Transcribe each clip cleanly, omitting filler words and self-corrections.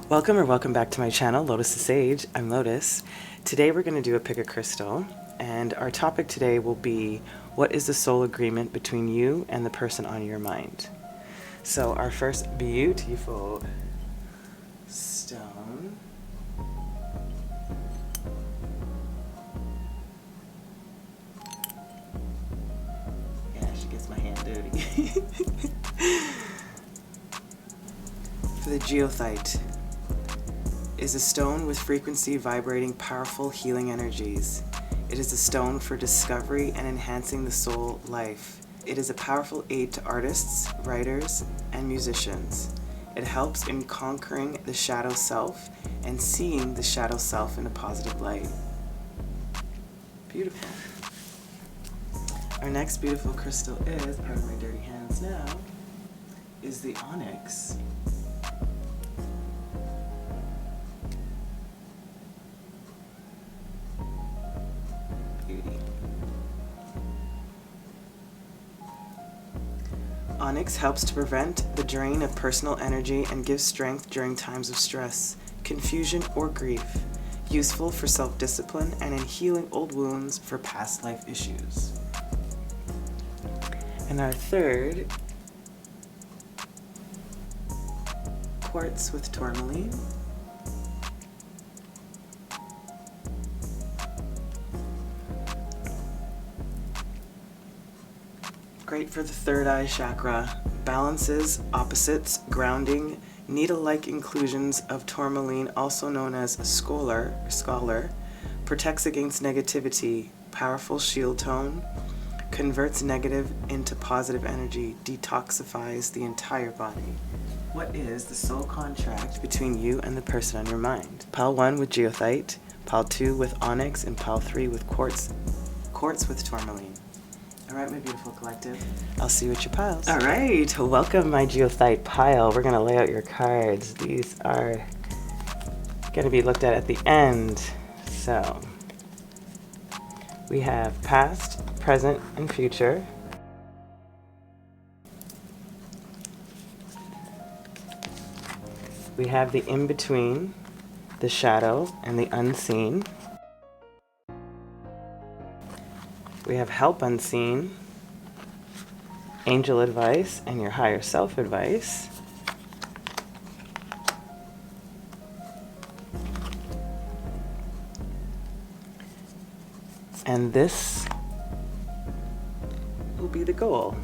Welcome back to my channel, Lotusthesage. I'm Lotus. Today we're going to do a pick a crystal, and our topic today will be, what is the soul agreement between you and the person on your mind? So our first beautiful stone she gets my hand dirty. For the Goethite is a stone with frequency vibrating powerful healing energies. It is a stone for discovery and enhancing the soul life. It is a powerful aid to artists, writers, and musicians. It helps in conquering the shadow self and seeing the shadow self in a positive light. Beautiful. Our next beautiful crystal is, pardon my dirty hands now, is the Onyx. Onyx helps to prevent the drain of personal energy and gives strength during times of stress, confusion, or grief. Useful for self-discipline and in healing old wounds for past life issues. And our third, Quartz with Tourmaline. Great for the third eye chakra. Balances, opposites, grounding, needle-like inclusions of tourmaline, also known as scholar, protects against negativity, powerful shield tone, converts negative into positive energy, detoxifies the entire body. What is the soul contract between you and the person on your mind? Pile 1 with Goethite, Pile 2 with Onyx, and Pile 3 with Quartz with Tourmaline. All right, my beautiful collective. I'll see you at your piles. All right, welcome my Goethite pile. We're gonna lay out your cards. These are gonna be looked at the end. So we have past, present, and future. We have the in-between, the shadow, and the unseen. We have help unseen, angel advice, and your higher self advice. And this will be the goal.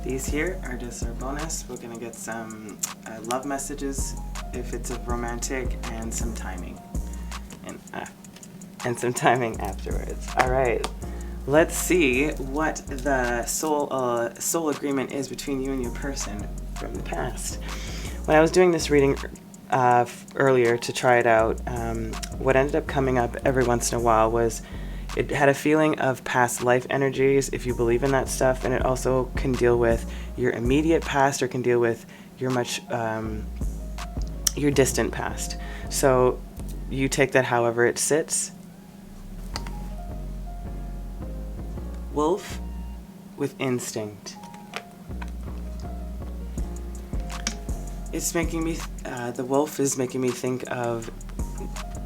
These here are just our bonus. We're gonna get some love messages if it's a romantic, and some timing. And some timing afterwards. All right, let's see what the soul agreement is between you and your person from the past. When I was doing this reading earlier to try it out, what ended up coming up every once in a while was it had a feeling of past life energies, if you believe in that stuff, and it also can deal with your immediate past or can deal with your your distant past. So you take that however it sits. Wolf with instinct. It's making me, the wolf is making me think of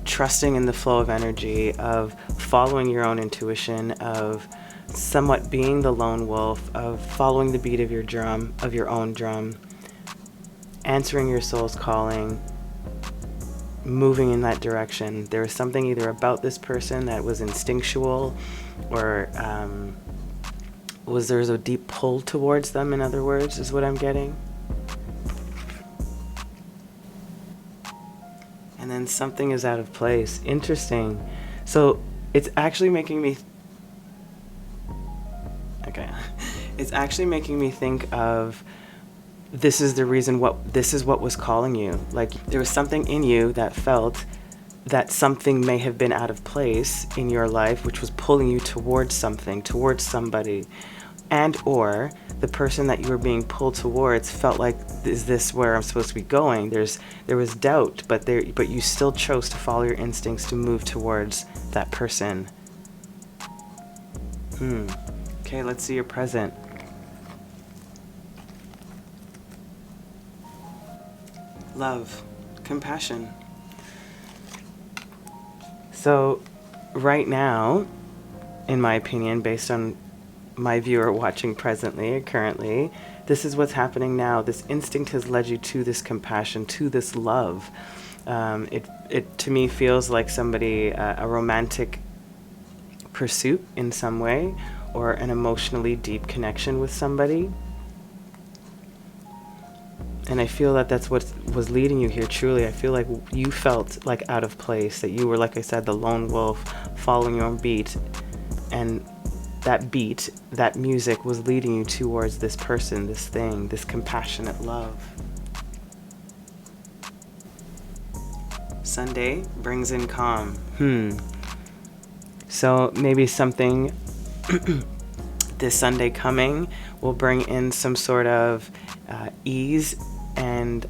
trusting in the flow of energy, of following your own intuition, of somewhat being the lone wolf, of following the beat of your drum, of your own drum, answering your soul's calling, moving in that direction. There was something either about this person that was instinctual, or there was a deep pull towards them, in other words, is what I'm getting. And then something is out of place. Interesting. So it's actually making me it's actually making me think of, this is the reason, this is what was calling you. Like, there was something in you that felt that something may have been out of place in your life, which was pulling you towards something, towards somebody, and or the person that you were being pulled towards felt like, is this where I'm supposed to be going? There was doubt, but you still chose to follow your instincts to move towards that person. Okay, let's see your present. love, compassion. So right now, in my opinion, based on my viewer watching presently or currently, this is what's happening now. This instinct has led you to this compassion, to this love. It to me feels like somebody, a romantic pursuit in some way, or an emotionally deep connection with somebody. And I feel that that's what was leading you here, truly. I feel like you felt like out of place, that you were, like I said, the lone wolf following your own beat. And that beat, that music was leading you towards this person, this thing, this compassionate love. Sunday brings in calm. So maybe something this Sunday coming will bring in some sort of ease and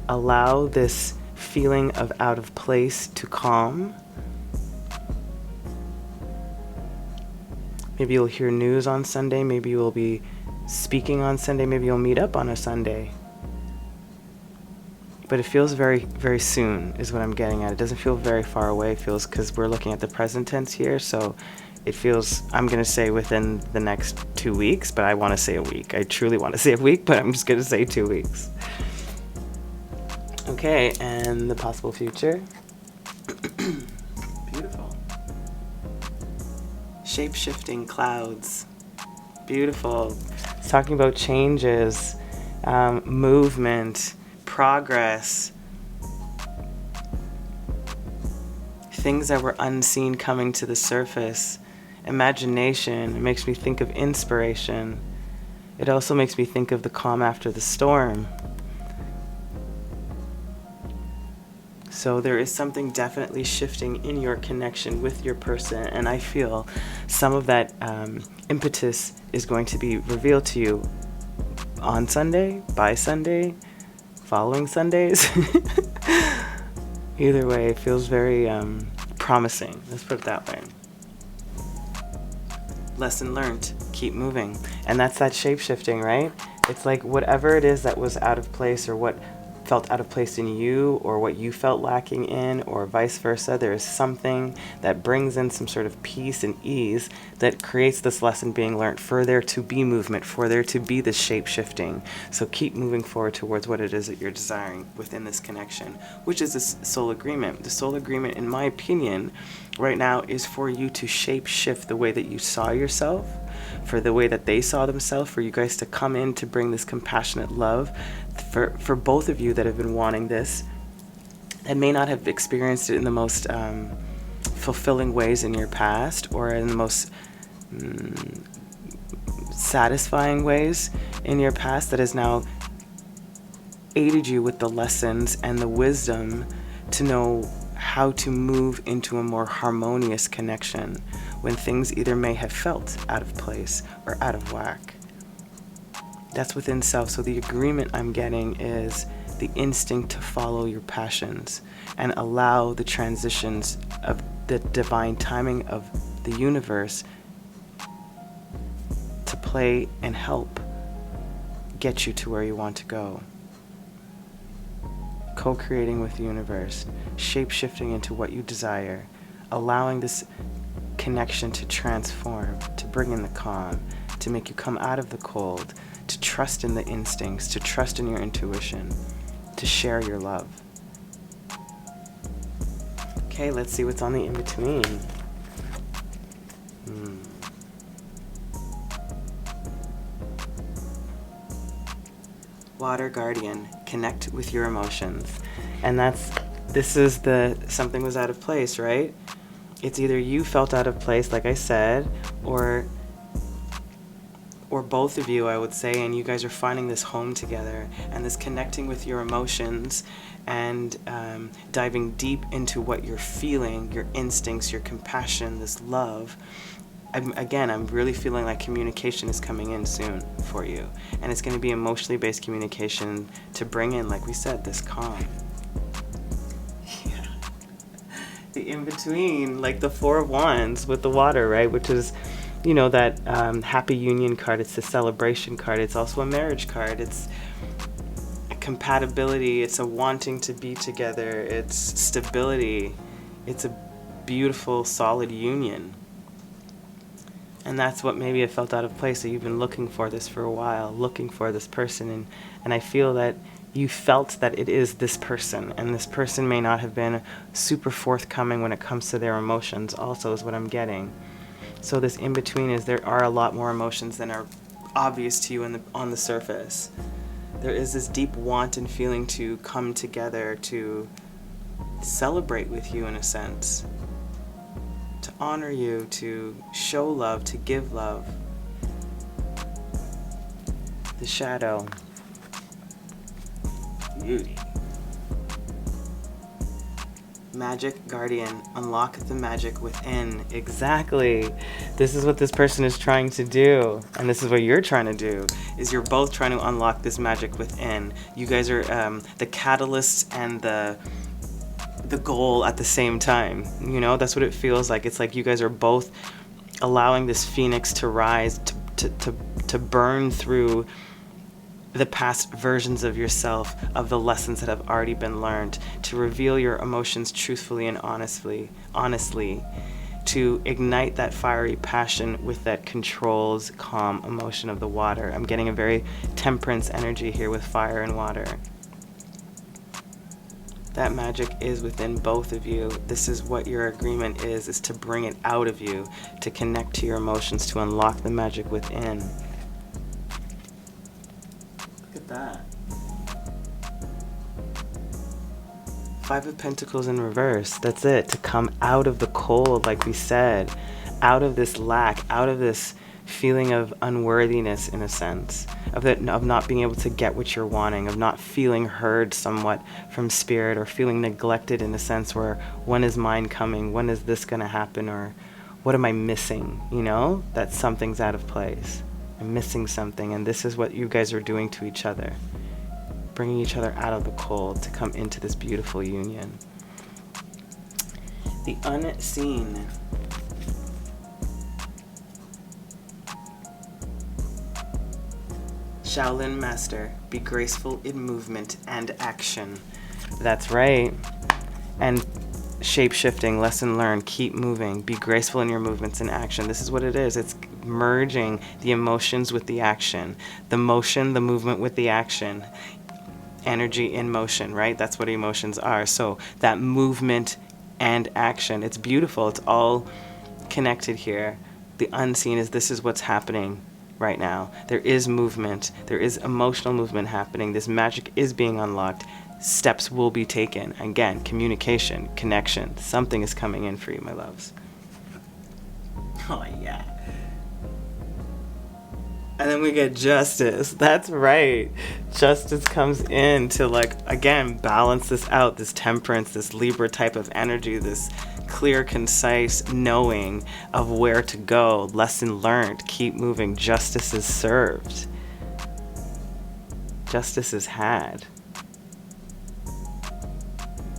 allow this feeling of out of place to calm. Maybe you'll hear news on Sunday. Maybe you'll be speaking on Sunday. Maybe you'll meet up on a Sunday. But it feels very, very soon is what I'm getting at. It doesn't feel very far away. It feels, because we're looking at the present tense here, so it feels, I'm going to say within the next 2 weeks, but I want to say a week. I truly want to say a week, but I'm just going to say 2 weeks. Okay, and the possible future. Beautiful. Shape-shifting clouds. Beautiful. It's talking about changes, movement, progress, things that were unseen coming to the surface, imagination. It makes me think of inspiration. It also makes me think of the calm after the storm. So there is something definitely shifting in your connection with your person, and I feel some of that impetus is going to be revealed to you on Sunday, by Sunday, following Sundays. Either way, it feels very promising. Let's put it that way. Lesson learned. Keep moving. And that's that shape-shifting, right? It's like whatever it is that was out of place, or what felt out of place in you, or what you felt lacking in, or vice versa, there is something that brings in some sort of peace and ease that creates this lesson being learned, for there to be movement, for there to be this shape-shifting. So keep moving forward towards what it is that you're desiring within this connection, which is this soul agreement. The soul agreement, in my opinion, right now is for you to shape-shift the way that you saw yourself, for the way that they saw themselves, for you guys to come in to bring this compassionate love for both of you that have been wanting this and may not have experienced it in the most fulfilling ways in your past, or in the most satisfying ways in your past, that has now aided you with the lessons and the wisdom to know how to move into a more harmonious connection when things either may have felt out of place or out of whack. That's within self. So the agreement I'm getting is the instinct to follow your passions and allow the transitions of the divine timing of the universe to play and help get you to where you want to go. Co-creating with the universe, shape-shifting into what you desire, allowing this connection to transform, to bring in the calm, to make you come out of the cold, to trust in the instincts, to trust in your intuition, to share your love. Okay, let's see what's on the in-between. Water Guardian, connect with your emotions. And this is something was out of place, right? It's either you felt out of place, like I said, or both of you, I would say, and you guys are finding this home together, and this connecting with your emotions, and diving deep into what you're feeling, your instincts, your compassion, this love. I'm really feeling like communication is coming in soon for you, and it's going to be emotionally based communication to bring in, like we said, this calm. Yeah. The in-between, like the Four of Wands with the water, right, which is, you know, that happy union card. It's the celebration card. It's also a marriage card. It's compatibility, it's a wanting to be together, it's stability, it's a beautiful, solid union. And that's what maybe it felt out of place, that you've been looking for this for a while, looking for this person, and I feel that you felt that it is this person, and this person may not have been super forthcoming when it comes to their emotions also, is what I'm getting. So this in-between is there are a lot more emotions than are obvious to you on the surface. There is this deep want and feeling to come together, to celebrate with you in a sense, to honor you, to show love, to give love. The shadow. Beauty. Magic guardian, unlock the magic within. Exactly. This is what this person is trying to do, and this is what you're trying to do, is you're both trying to unlock this magic within. You guys are the catalyst and the goal at the same time. You know, that's what it feels like. It's like you guys are both allowing this phoenix to rise, to burn through the past versions of yourself, of the lessons that have already been learned, to reveal your emotions truthfully and honestly, to ignite that fiery passion with that controlled, calm emotion of the water. I'm getting a very temperance energy here with fire and water. That magic is within both of you. This is what your agreement is to bring it out of you, to connect to your emotions, to unlock the magic within. Look at that. Five of Pentacles in reverse. That's it. To come out of the cold, like we said, out of this lack, out of this feeling of unworthiness, in a sense, of not being able to get what you're wanting, of not feeling heard somewhat from spirit, or feeling neglected in a sense where, when is mine coming? When is this going to happen? Or what am I missing? You know, that something's out of place. I'm missing something, and this is what you guys are doing to each other. Bringing each other out of the cold to come into this beautiful union. The unseen. Shaolin Master, be graceful in movement and action. That's right. And shape-shifting, lesson learned, keep moving, be graceful in your movements and action. This is what it is. It's merging the emotions with the action. The motion, the movement with the action. Energy in motion, right? That's what emotions are. So that movement and action, it's beautiful. It's all connected here. The unseen is, this is what's happening right now. There is movement. There is emotional movement happening. This magic is being unlocked. Steps will be taken. Again, communication, connection. Something is coming in for you, my loves. Oh, yeah. And then we get justice. That's right. Justice comes in to, like, again, balance this out, this temperance, this Libra type of energy, this clear, concise knowing of where to go. Lesson learned. Keep moving. Justice is served. Justice is had.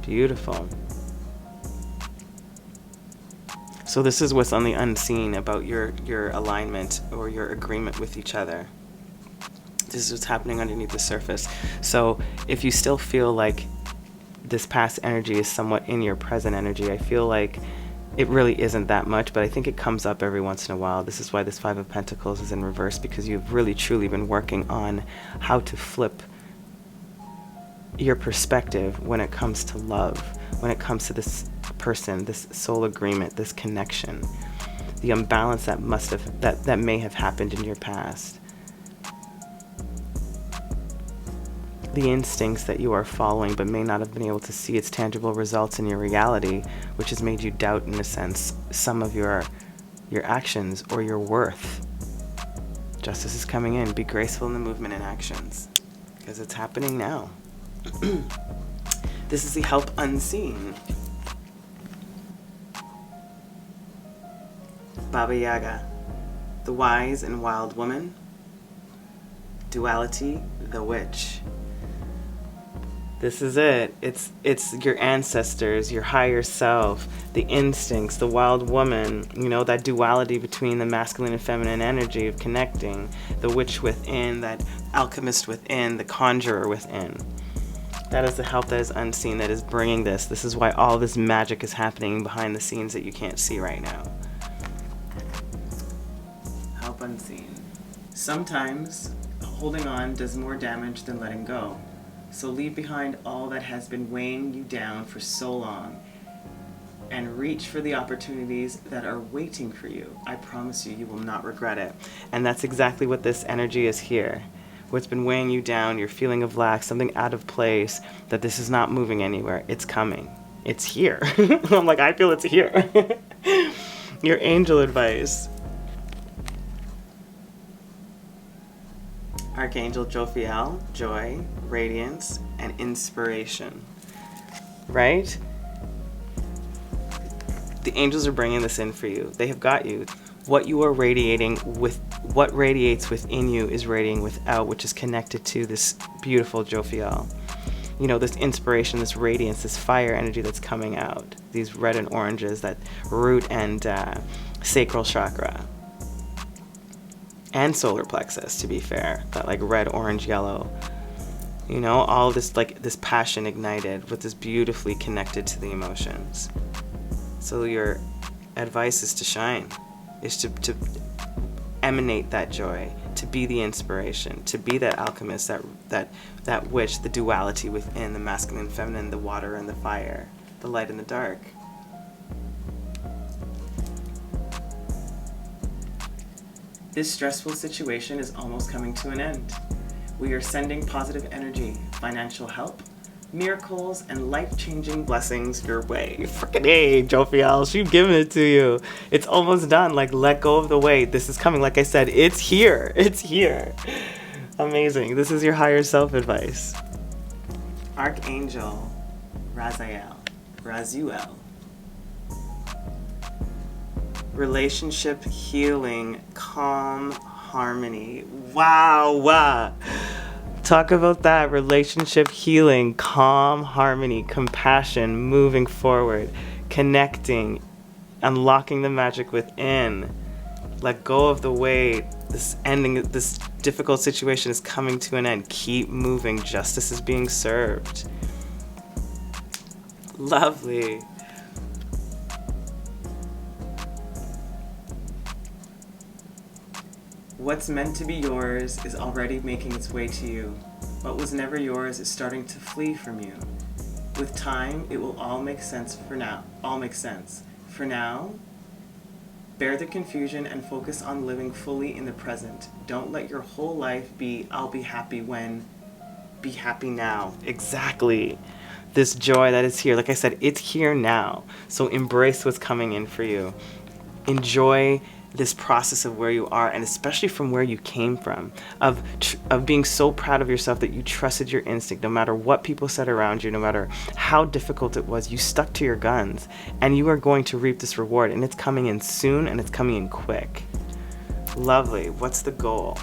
Beautiful. So this is what's on the unseen about your alignment or your agreement with each other. This is what's happening underneath the surface. So if you still feel like this past energy is somewhat in your present energy, I feel like it really isn't that much, but I think it comes up every once in a while. This is why this Five of Pentacles is in reverse, because you've really truly been working on how to flip your perspective when it comes to love, when it comes to this person, this soul agreement, this connection, the imbalance that that may have happened in your past, the instincts that you are following but may not have been able to see its tangible results in your reality, which has made you doubt, in a sense, some of your actions or your worth. Justice is coming in. Be graceful in the movement and actions, because it's happening now. This is the help unseen. Baba Yaga, the wise and wild woman. Duality, the witch. This is it. It's your ancestors, your higher self, the instincts, the wild woman, you know, that duality between the masculine and feminine energy of connecting, the witch within, that alchemist within, the conjurer within. That is the help that is unseen that is bringing this. This is why all this magic is happening behind the scenes that you can't see right now. Help unseen. Sometimes holding on does more damage than letting go. So leave behind all that has been weighing you down for so long and reach for the opportunities that are waiting for you. I promise you, you will not regret it. And that's exactly what this energy is here. What's been weighing you down, your feeling of lack, something out of place, that this is not moving anywhere. It's coming. It's here. I'm like, I feel it's here. Your angel advice. Archangel Jophiel, joy, radiance, and inspiration. Right? The angels are bringing this in for you. They have got you. What you are radiating with, what radiates within you is radiating without, which is connected to this beautiful Jophiel. You know, this inspiration, this radiance, this fire energy that's coming out. These red and oranges, that root and sacral chakra. And solar plexus, to be fair, that like red, orange, yellow, you know, all this like this passion ignited with this beautifully connected to the emotions. So your advice is to shine, is to emanate that joy, to be the inspiration, to be that alchemist, that witch, the duality within, the masculine and feminine, the water and the fire, the light and the dark. This stressful situation is almost coming to an end. We are sending positive energy, financial help, miracles, and life-changing blessings your way. Freaking hey, Jophiel, she's giving it to you. It's almost done. Like, let go of the weight. This is coming. Like I said, it's here. It's here. Amazing. This is your higher self advice. Archangel Razuel. Relationship healing, calm, harmony. Wow. Talk about that. Relationship healing, calm, harmony, compassion, moving forward, connecting, unlocking the magic within. Let go of the weight. This ending, this difficult situation is coming to an end. Keep moving. Justice is being served. Lovely. What's meant to be yours is already making its way to you. What was never yours is starting to flee from you. With time, it will all make sense for now. All make sense. For now, bear the confusion and focus on living fully in the present. Don't let your whole life be, I'll be happy when. Be happy now. Exactly. This joy that is here. Like I said, it's here now. So embrace what's coming in for you. Enjoy this process of where you are, and especially from where you came from, of being so proud of yourself that you trusted your instinct. No matter what people said around you, no matter how difficult it was, you stuck to your guns, and you are going to reap this reward, and it's coming in soon, and it's coming in quick. Lovely. What's the goal?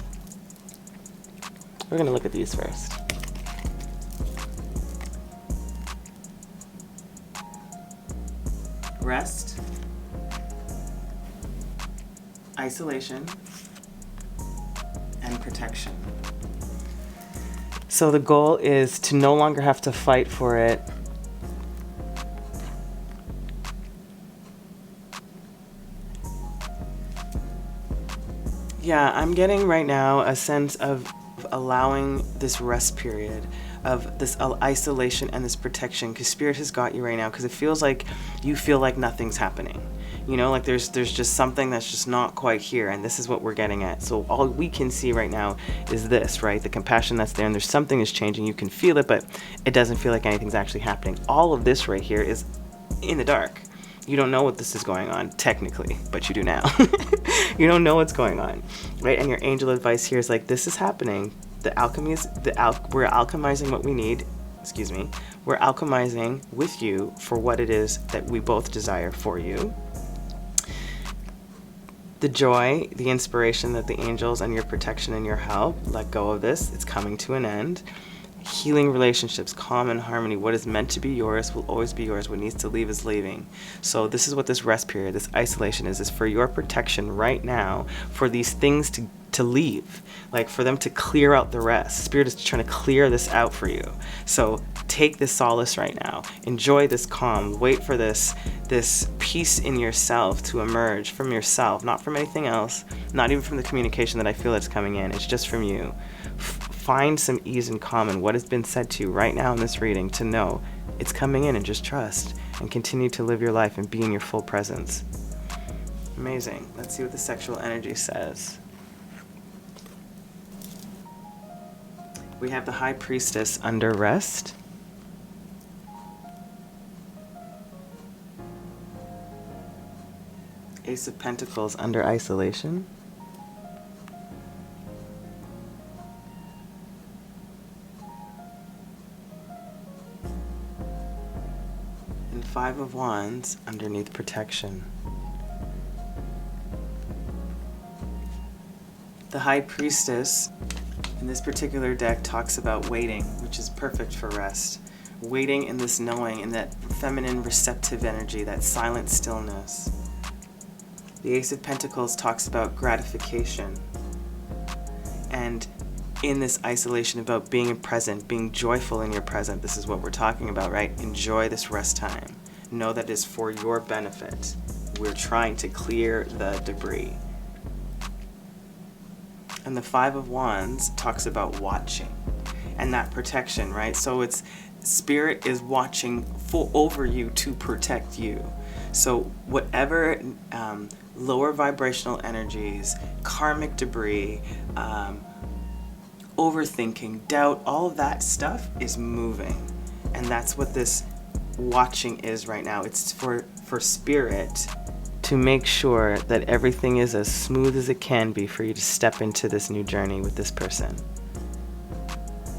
We're gonna look at these first. Rest, isolation, and protection. So the goal is to no longer have to fight for it. Yeah, I'm getting right now a sense of allowing this rest period, of this isolation and this protection, because Spirit has got you right now, because it feels like you feel like nothing's happening. You know, like there's just something that's just not quite here, and this is what we're getting at. So all we can see right now is this, right? The compassion that's there, and there's something is changing. You can feel it, but it doesn't feel like anything's actually happening. All of this right here is in the dark. You don't know what this is going on, technically, but you do now. You don't know what's going on, right? And your angel advice here is like, this is happening. The alchemy is, we're alchemizing what we need. Excuse me. We're alchemizing with you for what it is that we both desire for you. The joy, the inspiration that the angels and your protection and your help, let go of this. It's coming to an end. healing relationships, calm and harmony. What is meant to be yours will always be yours. What needs to leave is leaving. So this is what this rest period, this isolation is for your protection right now, for these things to leave, like for them to clear out the rest. Spirit is trying to clear this out for you. So take this solace right now. Enjoy this calm. Wait for this peace in yourself to emerge from yourself, not from anything else, not even from the communication that I feel that's coming in. It's just from you. Find some ease and calm in what has been said to you right now in this reading, to know it's coming in, and just trust and continue to live your life and be in your full presence. Amazing. Let's see what the sexual energy says. We have the High Priestess under rest. Ace of Pentacles under isolation. And Five of Wands underneath protection. The High Priestess in this particular deck talks about waiting, which is perfect for rest. Waiting in this knowing, in that feminine receptive energy, that silent stillness. The Ace of Pentacles talks about gratification. And in this isolation, about being present, being joyful in your present. This is what we're talking about, right? Enjoy this rest time. Know that it's for your benefit. We're trying to clear the debris. And the Five of Wands talks about watching and that protection, right? So it's Spirit is watching over you to protect you. So whatever lower vibrational energies, karmic debris, overthinking, doubt, all of that stuff is moving. And that's what this watching is right now. It's for Spirit to make sure that everything is as smooth as it can be for you to step into this new journey with this person.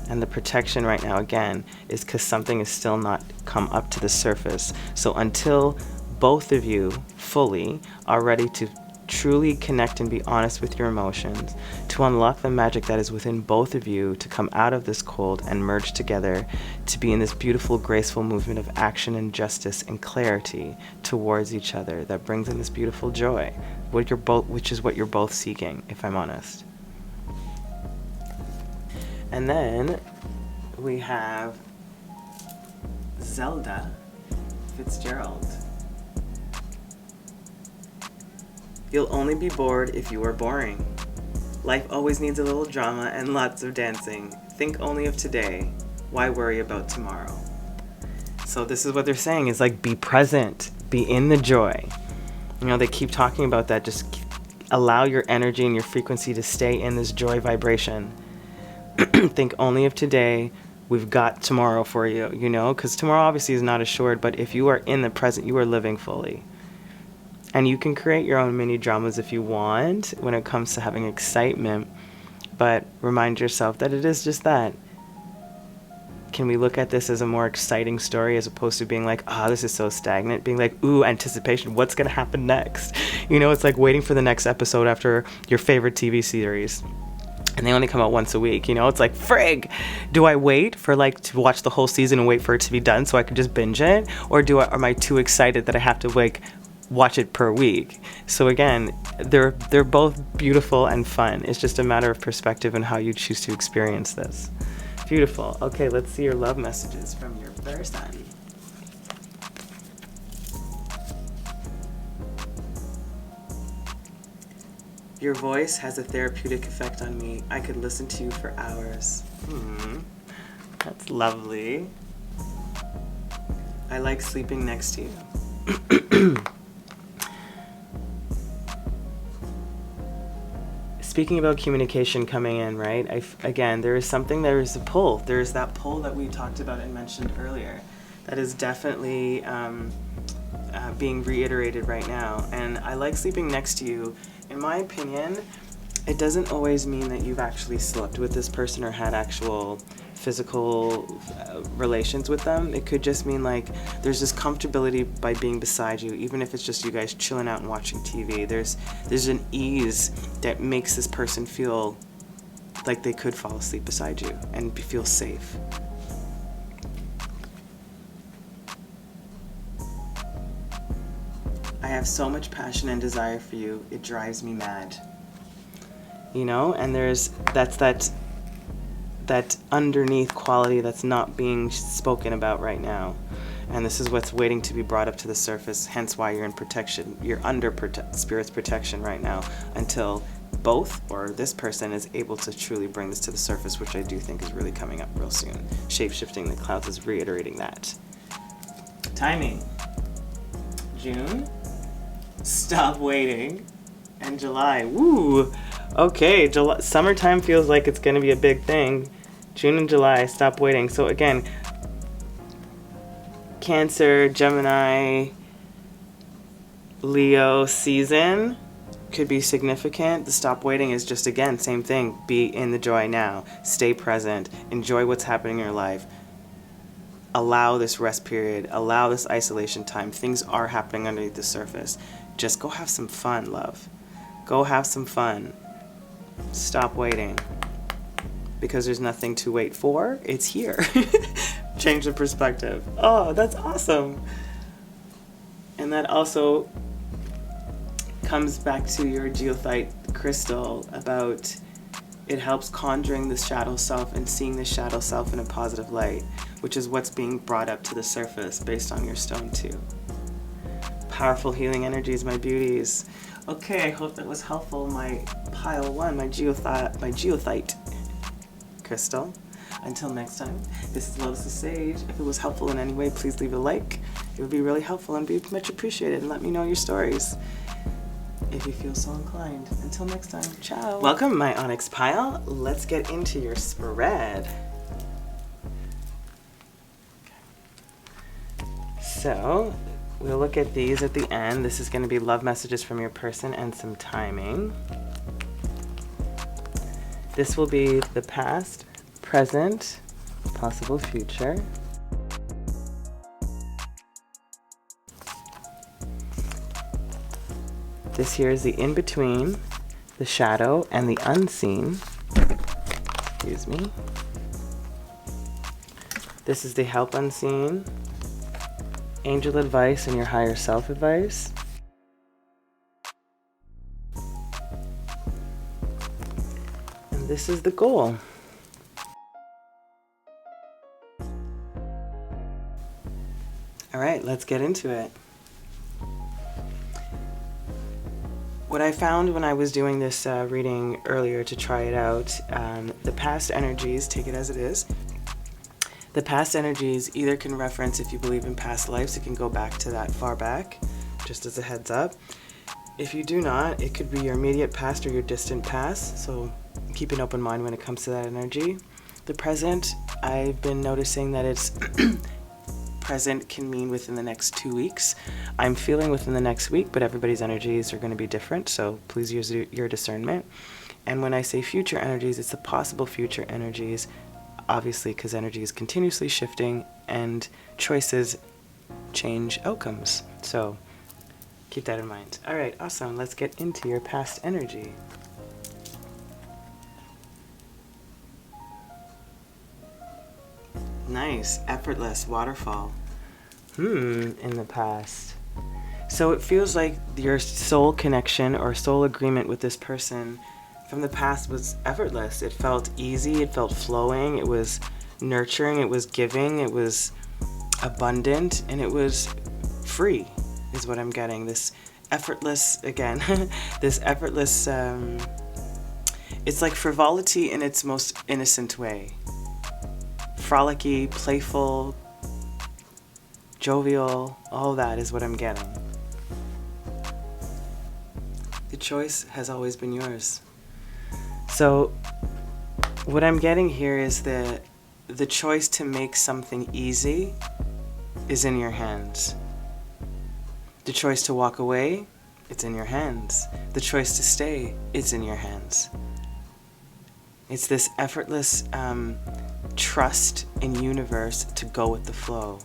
And the protection right now, again, is because something is still not come up to the surface. So until both of you fully are ready to truly connect and be honest with your emotions, to unlock the magic that is within both of you, to come out of this cold and merge together, to be in this beautiful, graceful movement of action and justice and clarity towards each other that brings in this beautiful joy, which is what you're both seeking, if I'm honest. And then we have Zelda Fitzgerald. You'll only be bored if you are boring. Life always needs a little drama and lots of dancing. Think only of today. Why worry about tomorrow? So this is what they're saying, is like, be present, be in the joy. You know, they keep talking about that. Just allow your energy and your frequency to stay in this joy vibration. Think only of today. We've got tomorrow for you, you know, because tomorrow obviously is not assured, but if you are in the present, you are living fully. And you can create your own mini dramas if you want when it comes to having excitement, but remind yourself that it is just that. Can we look at this as a more exciting story as opposed to being like, this is so stagnant, being like, ooh, anticipation, what's going to happen next? You know, it's like waiting for the next episode after your favorite TV series. And they only come out once a week, you know? It's like, frig! Do I wait for, like, to watch the whole season and wait for it to be done so I can just binge it? Or am I too excited that I have to, like, watch it per week? So again, they're both beautiful and fun. It's just a matter of perspective and how you choose to experience this. Beautiful. Okay, let's see your love messages from your person. Your voice has a therapeutic effect on me. I could listen to you for hours. That's lovely. I like sleeping next to you. Speaking about communication coming in, right? Again, there is a pull. There is that pull that we talked about and mentioned earlier. That is definitely being reiterated right now. And I like sleeping next to you. In my opinion, it doesn't always mean that you've actually slept with this person or had actual physical relations with them. It could just mean like there's this comfortability by being beside you, even if it's just you guys chilling out and watching TV. There's an ease that makes this person feel like they could fall asleep beside you and feel safe. I have so much passion and desire for you, it drives me mad. You know, and that's that underneath quality that's not being spoken about right now. And this is what's waiting to be brought up to the surface, hence why you're in protection. You're under Spirit's protection right now until both or this person is able to truly bring this to the surface, which I do think is really coming up real soon. Shape-shifting the clouds is reiterating that. Timing. June. Stop waiting. And July. Woo! Okay, July, summertime feels like it's going to be a big thing. June and July, stop waiting. So again, Cancer, Gemini, Leo season could be significant. The stop waiting is just, again, same thing. Be in the joy now. Stay present. Enjoy what's happening in your life. Allow this rest period. Allow this isolation time. Things are happening underneath the surface. Just go have some fun, love. Go have some fun. Stop waiting. Because there's nothing to wait for. It's here. Change the perspective. Oh, that's awesome. And that also comes back to your Goethite crystal about it helps conjuring the shadow self and seeing the shadow self in a positive light, which is what's being brought up to the surface based on your stone too. Powerful healing energies, my beauties. Okay, I hope that was helpful. My pile one, my Goethite crystal. Until next time, this is Lotusthesage. If it was helpful in any way, please leave a like. It would be really helpful and be much appreciated. And let me know your stories if you feel so inclined. Until next time, ciao. Welcome, my Onyx pile. Let's get into your spread. So, we'll look at these at the end. This is going to be love messages from your person and some timing. This will be the past, present, possible future. This here is the in-between, the shadow, and the unseen. Excuse me. This is the help unseen, angel advice, and your higher self advice. And this is the goal. All right, let's get into it. What I found when I was doing this reading earlier to try it out, the past energies, take it as it is, the past energies either can reference, if you believe in past lives, it can go back to that far back, just as a heads up. If you do not, it could be your immediate past or your distant past, so keep an open mind when it comes to that energy. The present, I've been noticing that it's present can mean within the next 2 weeks. I'm feeling within the next week, but everybody's energies are going to be different, so please use your discernment. And when I say future energies, it's the possible future energies, obviously, because energy is continuously shifting and choices change outcomes. So keep that in mind. All right, awesome. Let's get into your past energy. Nice, effortless waterfall. In the past. So it feels like your soul connection or soul agreement with this person from the past was effortless. It felt easy, it felt flowing, it was nurturing, it was giving, it was abundant, and it was free, is what I'm getting. This effortless, again, this effortless, it's like frivolity in its most innocent way. Frolicky, playful, jovial, all that is what I'm getting. The choice has always been yours. So what I'm getting here is the choice to make something easy is in your hands. The choice to walk away, it's in your hands. The choice to stay, it's in your hands. It's this effortless trust in universe to go with the flow,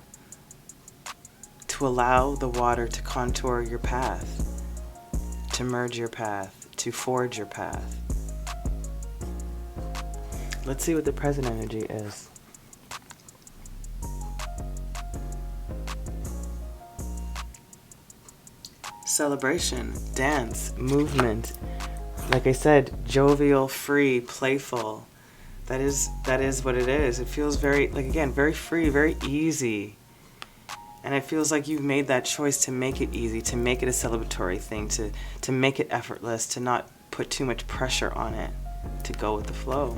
to allow the water to contour your path, to merge your path, to forge your path. Let's see what the present energy is. celebration, dance, movement. Like I said, jovial, free, playful. That is what it is. It feels very, like, again, very free, very easy. And it feels like you've made that choice to make it easy, to make it a celebratory thing, to make it effortless, to not put too much pressure on it, to go with the flow.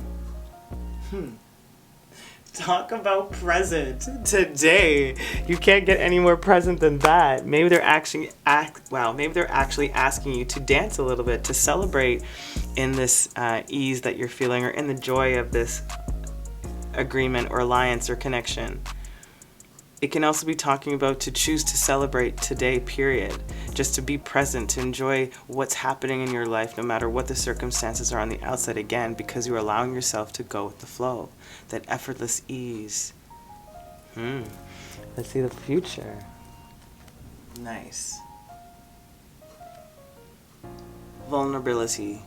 Talk about present today. You can't get any more present than that. Maybe they're actually asking you to dance a little bit, to celebrate in this ease that you're feeling, or in the joy of this agreement or alliance or connection. It can also be talking about to choose to celebrate today, period. Just to be present, to enjoy what's happening in your life, no matter what the circumstances are on the outside, again, because you're allowing yourself to go with the flow. That effortless ease. Let's see the future. Nice. Vulnerability.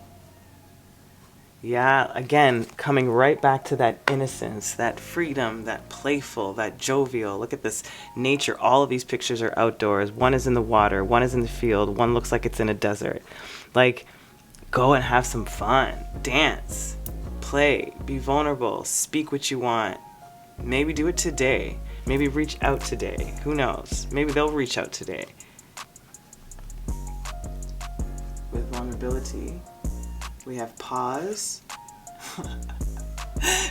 Yeah, again, coming right back to that innocence, that freedom, that playful, that jovial. Look at this nature. All of these pictures are outdoors. One is in the water, one is in the field, one looks like it's in a desert. Like, go and have some fun. Dance, play, be vulnerable, speak what you want. Maybe do it today. Maybe reach out today. Who knows? Maybe they'll reach out today. With vulnerability, we have pause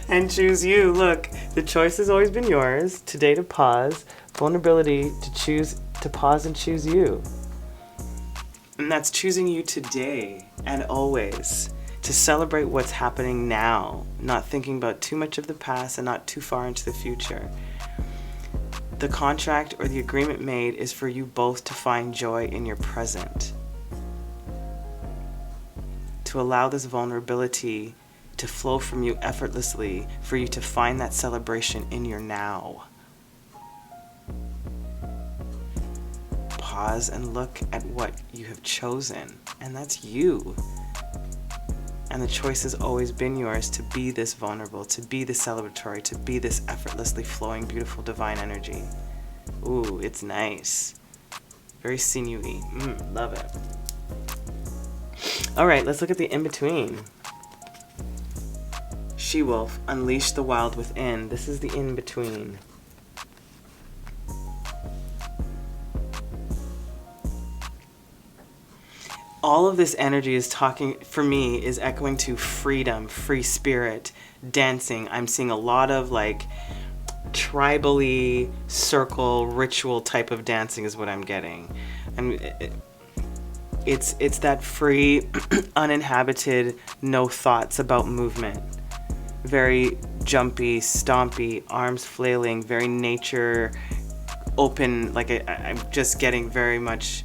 and choose you. Look, the choice has always been yours. Today to pause. Vulnerability to choose to pause and choose you. And that's choosing you today and always. To celebrate what's happening now. Not thinking about too much of the past and not too far into the future. The contract or the agreement made is for you both to find joy in your present. To allow this vulnerability to flow from you effortlessly, for you to find that celebration in your now. Pause and look at what you have chosen, and that's you. And the choice has always been yours to be this vulnerable, to be this celebratory, to be this effortlessly flowing, beautiful, divine energy. Ooh, it's nice. Very sinewy. Love it. All right, let's look at the in-between. She-wolf, unleash the wild within. This is the in-between. All of this energy is talking, for me, is echoing to freedom, free spirit, dancing. I'm seeing a lot of like tribally circle ritual type of dancing is what I'm getting. It's that free, uninhabited, no thoughts about movement. Very jumpy, stompy, arms flailing, very nature, open, like I'm just getting very much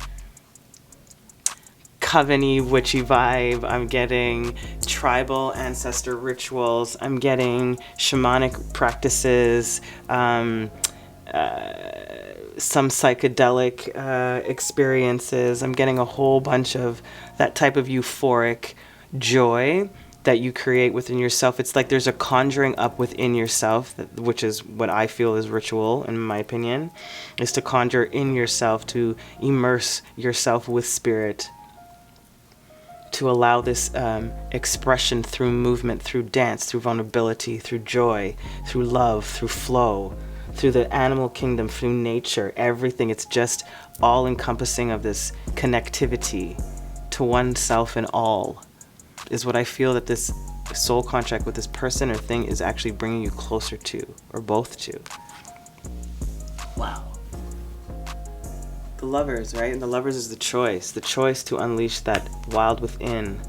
coven-y, witchy vibe. I'm getting tribal ancestor rituals. I'm getting shamanic practices, some psychedelic experiences. I'm getting a whole bunch of that type of euphoric joy that you create within yourself. It's like there's a conjuring up within yourself, which is what I feel is ritual, in my opinion, is to conjure in yourself, to immerse yourself with spirit, to allow this expression through movement, through dance, through vulnerability, through joy, through love, through flow, through the animal kingdom, through nature, everything. It's just all encompassing of this connectivity to oneself and all is what I feel that this soul contract with this person or thing is actually bringing you closer to, or both to. Wow. The lovers, right? And the lovers is the choice to unleash that wild within,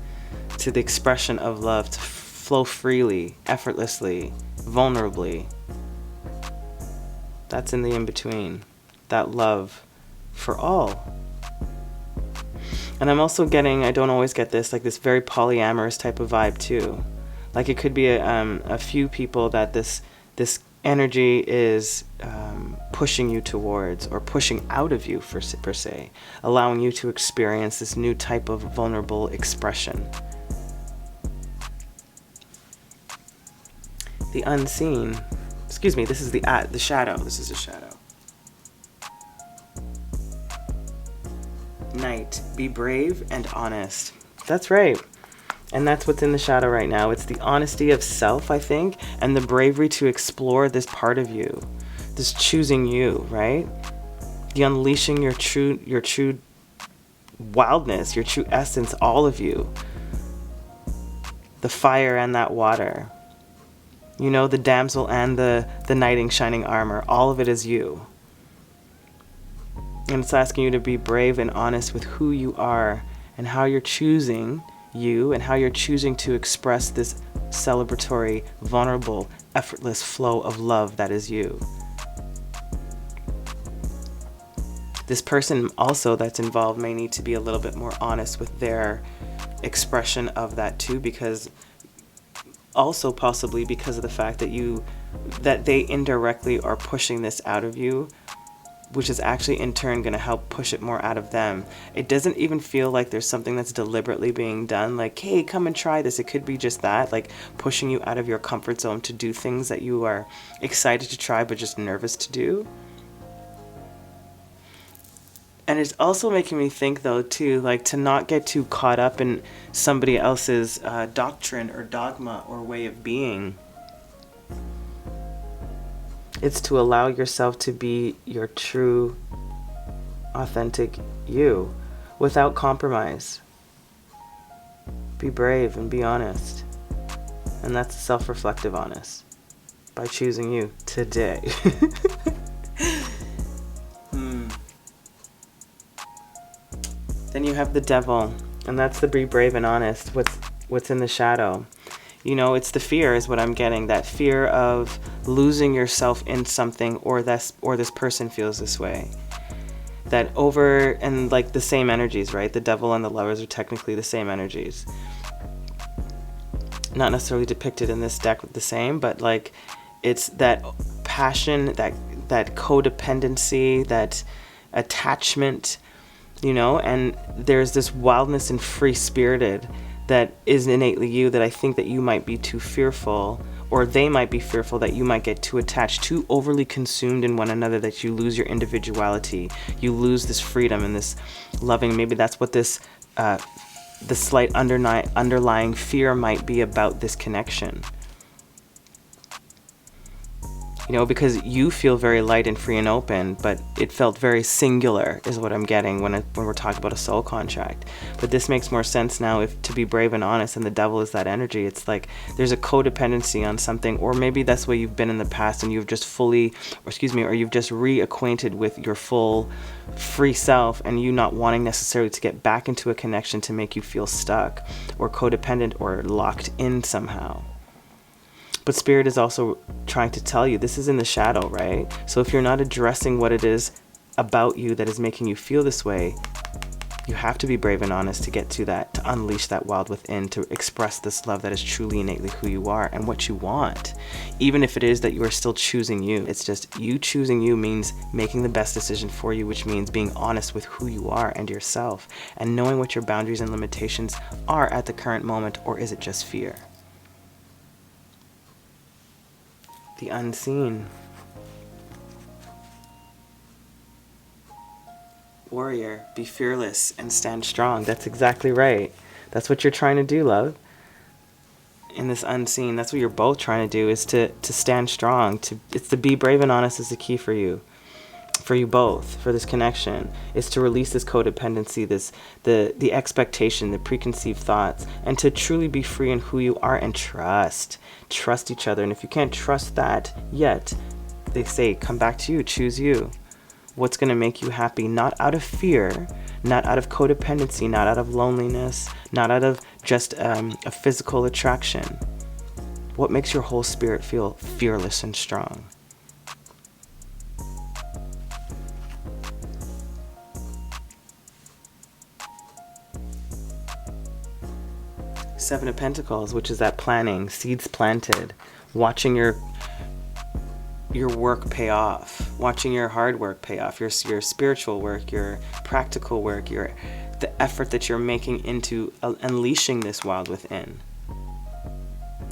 to the expression of love, to flow freely, effortlessly, vulnerably. That's in the in-between, that love for all. And I'm also getting, I don't always get this, like this very polyamorous type of vibe too. Like it could be a few people that this energy is pushing you towards, or pushing out of you per se, allowing you to experience this new type of vulnerable expression. The unseen. Excuse me, this is the shadow. This is the shadow. Knight, be brave and honest. That's right. And that's what's in the shadow right now. It's the honesty of self, I think, and the bravery to explore this part of you, this choosing you, right? The unleashing your true wildness, your true essence, all of you. The fire and that water. You know, the damsel and the knight in shining armor. All of it is you. And it's asking you to be brave and honest with who you are and how you're choosing you and how you're choosing to express this celebratory, vulnerable, effortless flow of love that is you. This person also that's involved may need to be a little bit more honest with their expression of that too, because also possibly because of the fact that they indirectly are pushing this out of you, which is actually in turn going to help push it more out of them. It doesn't even feel like there's something that's deliberately being done, like, hey, come and try this. It could be just that, like pushing you out of your comfort zone to do things that you are excited to try but just nervous to do. And it's also making me think, though, too, like to not get too caught up in somebody else's doctrine or dogma or way of being. It's to allow yourself to be your true, authentic you without compromise. Be brave and be honest. And that's self-reflective honest by choosing you today. Then you have the devil, and that's the be brave and honest. What's in the shadow? You know, it's the fear is what I'm getting. That fear of losing yourself in something, or this person feels this way. That and like the same energies, right? The devil and the lovers are technically the same energies. Not necessarily depicted in this deck the same, but like it's that passion, that codependency, that attachment, you know, and there's this wildness and free-spirited that is innately you, that I think that you might be too fearful, or they might be fearful that you might get too attached, too overly consumed in one another, that you lose your individuality, you lose this freedom and this loving. Maybe that's what this the slight underlying fear might be about this connection. You know, because you feel very light and free and open, but it felt very singular is what I'm getting when we're talking about a soul contract. But this makes more sense now, if to be brave and honest, and the devil is that energy. It's like there's a codependency on something, or maybe that's where you've been in the past and you've just or you've just reacquainted with your full free self, and you not wanting necessarily to get back into a connection to make you feel stuck or codependent or locked in somehow. But Spirit is also trying to tell you, this is in the shadow, right? So if you're not addressing what it is about you that is making you feel this way, you have to be brave and honest to get to that, to unleash that wild within, to express this love that is truly innately who you are and what you want. Even if it is that you are still choosing you, it's just you choosing you means making the best decision for you, which means being honest with who you are and yourself, and knowing what your boundaries and limitations are at the current moment, or is it just fear? The unseen. Warrior, be fearless and stand strong. That's exactly right. That's what you're trying to do, love. In this unseen, that's what you're both trying to do, is to stand strong. It's to be brave and honest is the key for you both, for this connection, is to release this codependency, the expectation, the preconceived thoughts, and to truly be free in who you are and trust each other. And if you can't trust that yet, they say, come back to you, choose you. What's going to make you happy, not out of fear, not out of codependency, not out of loneliness, not out of just a physical attraction. What makes your whole spirit feel fearless and strong? Seven of Pentacles, which is that planning, seeds planted, watching your work pay off, watching your hard work pay off, your spiritual work, your practical work, the effort that you're making into unleashing this wild within.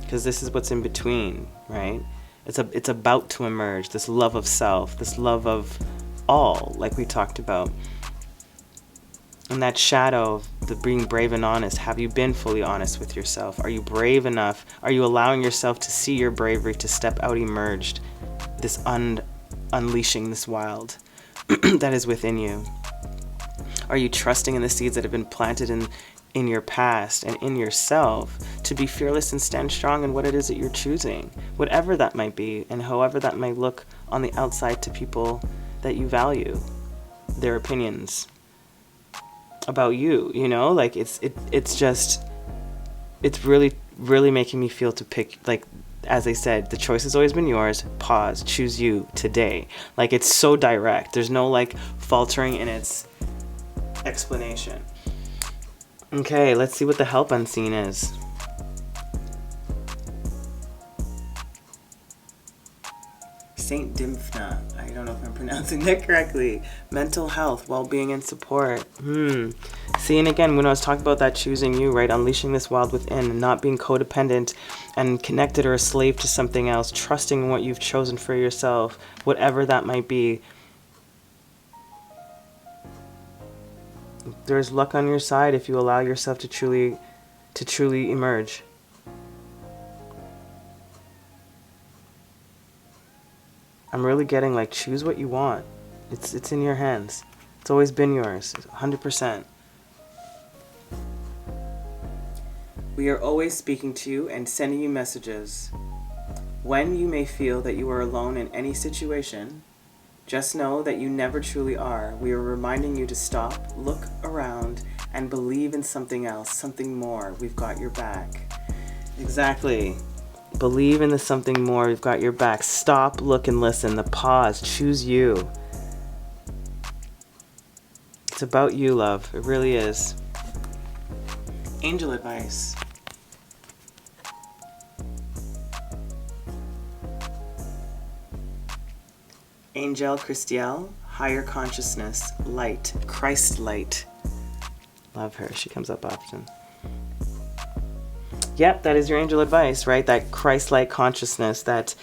Because this is what's in between, right? It's about to emerge, this love of self, this love of all, like we talked about. And that shadow of the being brave and honest, have you been fully honest with yourself? Are you brave enough? Are you allowing yourself to see your bravery, to step out emerged, this unleashing this wild that is within you? Are you trusting in the seeds that have been planted in your past and in yourself to be fearless and stand strong in what it is that you're choosing, whatever that might be, and however that might look on the outside to people that you value, their opinions about you, you know? Like, it's really, really making me feel to pick, like, as I said, the choice has always been yours. Pause. Choose you today. Like, it's so direct. There's no, like, faltering in its explanation. Okay, let's see what the help unseen is. Saint Dimphna. I don't know if I'm pronouncing that correctly. Mental health, well-being, and support. See, and again, when I was talking about that choosing you, right? Unleashing this wild within and not being codependent and connected or a slave to something else, trusting in what you've chosen for yourself, whatever that might be. There's luck on your side if you allow yourself to truly emerge. I'm really getting, like, choose what you want. It's in your hands. It's always been yours, 100%. We are always speaking to you and sending you messages. When you may feel that you are alone in any situation, just know that you never truly are. We are reminding you to stop, look around, and believe in something else, something more. We've got your back. Exactly. Believe in the something more. We've got your back. Stop, look, and listen. The pause. Choose you. It's about you, love. It really is. Angel advice. Angel Christiel, higher consciousness, light, Christ light. Love her. She comes up often. Yep, that is your angel advice, right? That Christ-like consciousness, that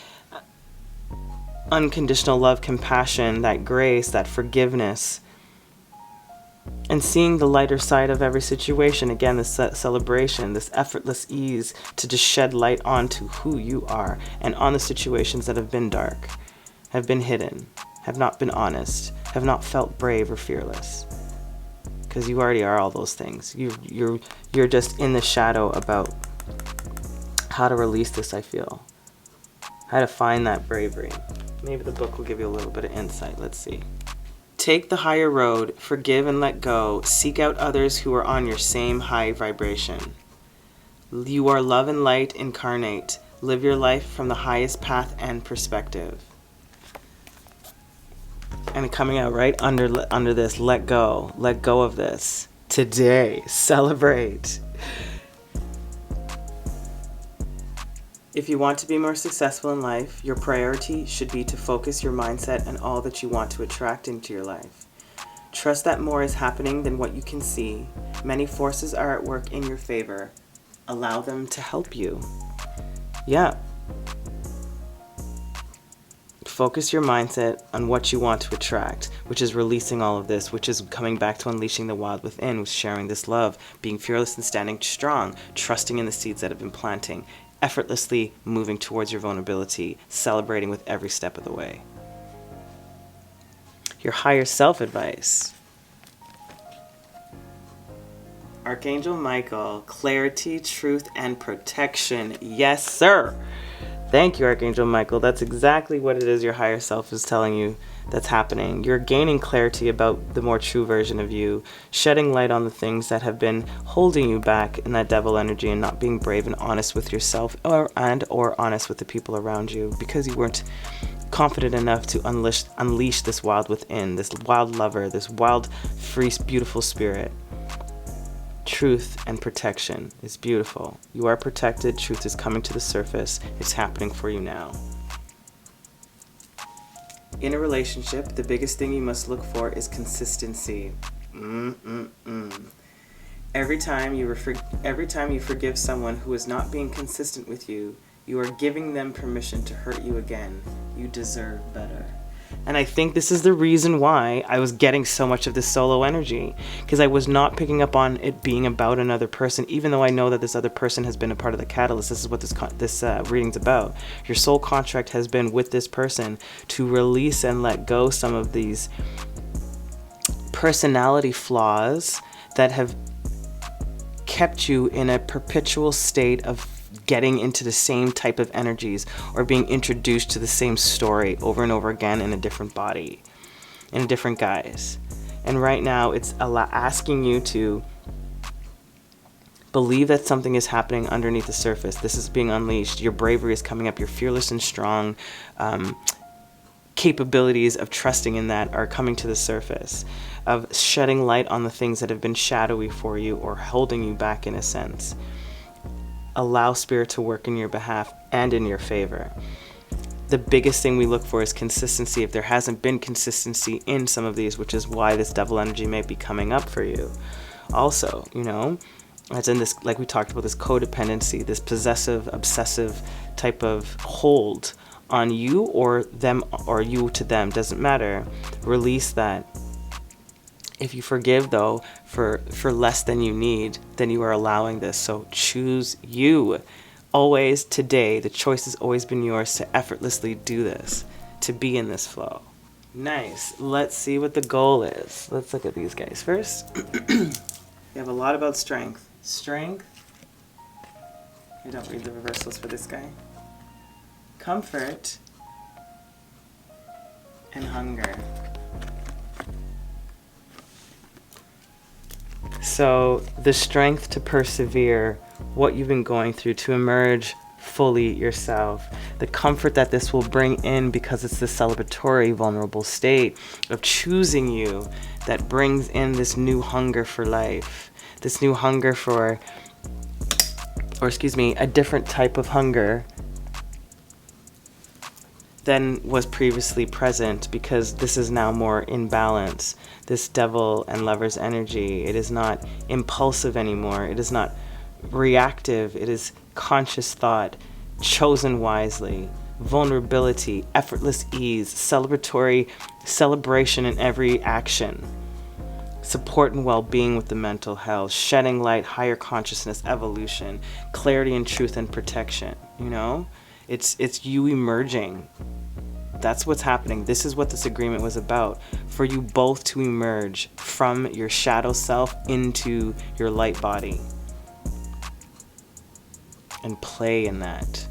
unconditional love, compassion, that grace, that forgiveness. And seeing the lighter side of every situation. Again, this celebration, this effortless ease to just shed light onto who you are and on the situations that have been dark, have been hidden, have not been honest, have not felt brave or fearless. Because you already are all those things. You're just in the shadow about how to release this, I feel. How to find that bravery. Maybe the book will give you a little bit of insight. Let's see. Take the higher road, forgive and let go. Seek out others who are on your same high vibration. You are love and light incarnate. Live your life from the highest path and perspective. And coming out right under this, let go. Let go of this. Today, celebrate. If you want to be more successful in life, your priority should be to focus your mindset on all that you want to attract into your life. Trust that more is happening than what you can see. Many forces are at work in your favor. Allow them to help you. Yeah. Focus your mindset on what you want to attract, which is releasing all of this, which is coming back to unleashing the wild within, with sharing this love, being fearless and standing strong, trusting in the seeds that have been planting, effortlessly moving towards your vulnerability, celebrating with every step of the way. Your higher self advice. Archangel Michael, clarity, truth, and protection. Yes, sir. Thank you, Archangel Michael. That's exactly what it is your higher self is telling you that's happening. You're gaining clarity about the more true version of you, shedding light on the things that have been holding you back in that devil energy and not being brave and honest with yourself or honest with the people around you because you weren't confident enough to unleash this wild within, this wild lover, this wild, free, beautiful spirit. Truth and protection is beautiful. You are protected. Truth is coming to the surface. It's happening for you now. In a relationship, the biggest thing you must look for is consistency. Every time you forgive someone who is not being consistent with you, you are giving them permission to hurt you again. You deserve better. And I think this is the reason why I was getting so much of this solo energy, because I was not picking up on it being about another person, even though I know that this other person has been a part of the catalyst. This is what this reading's about. Your soul contract has been with this person to release and let go some of these personality flaws that have kept you in a perpetual state of getting into the same type of energies or being introduced to the same story over and over again in a different body, in a different guise. And right now it's asking you to believe that something is happening underneath the surface. This is being unleashed. Your bravery is coming up. Your fearless and strong capabilities of trusting in that are coming to the surface, of shedding light on the things that have been shadowy for you or holding you back in a sense. Allow spirit to work in your behalf and in your favor. The biggest thing we look for is consistency. If there hasn't been consistency in some of these, which is why this devil energy may be coming up for you. Also, you know, as in this, like we talked about, this codependency, this possessive, obsessive type of hold on you or them, or you to them, doesn't matter. Release that. If you forgive, though, for less than you need, then you are allowing this. So choose you. Always, today, the choice has always been yours to effortlessly do this, to be in this flow. Nice. Let's see what the goal is. Let's look at these guys first. We have a lot about strength. Strength. I don't read the reversals for this guy. Comfort. And hunger. So the strength to persevere what you've been going through, to emerge fully yourself, the comfort that this will bring in because it's the celebratory vulnerable state of choosing you that brings in this new hunger for life, this new hunger for, a different type of hunger than was previously present, because this is now more in balance. This devil and lover's energy, it is not impulsive anymore. It is not reactive. It is conscious thought, chosen wisely, vulnerability, effortless ease, celebratory celebration in every action, support and well-being with the mental health, shedding light, higher consciousness, evolution, clarity and truth and protection. You know, it's you emerging. That's what's happening. This is what this agreement was about, for you both to emerge from your shadow self into your light body and play in that.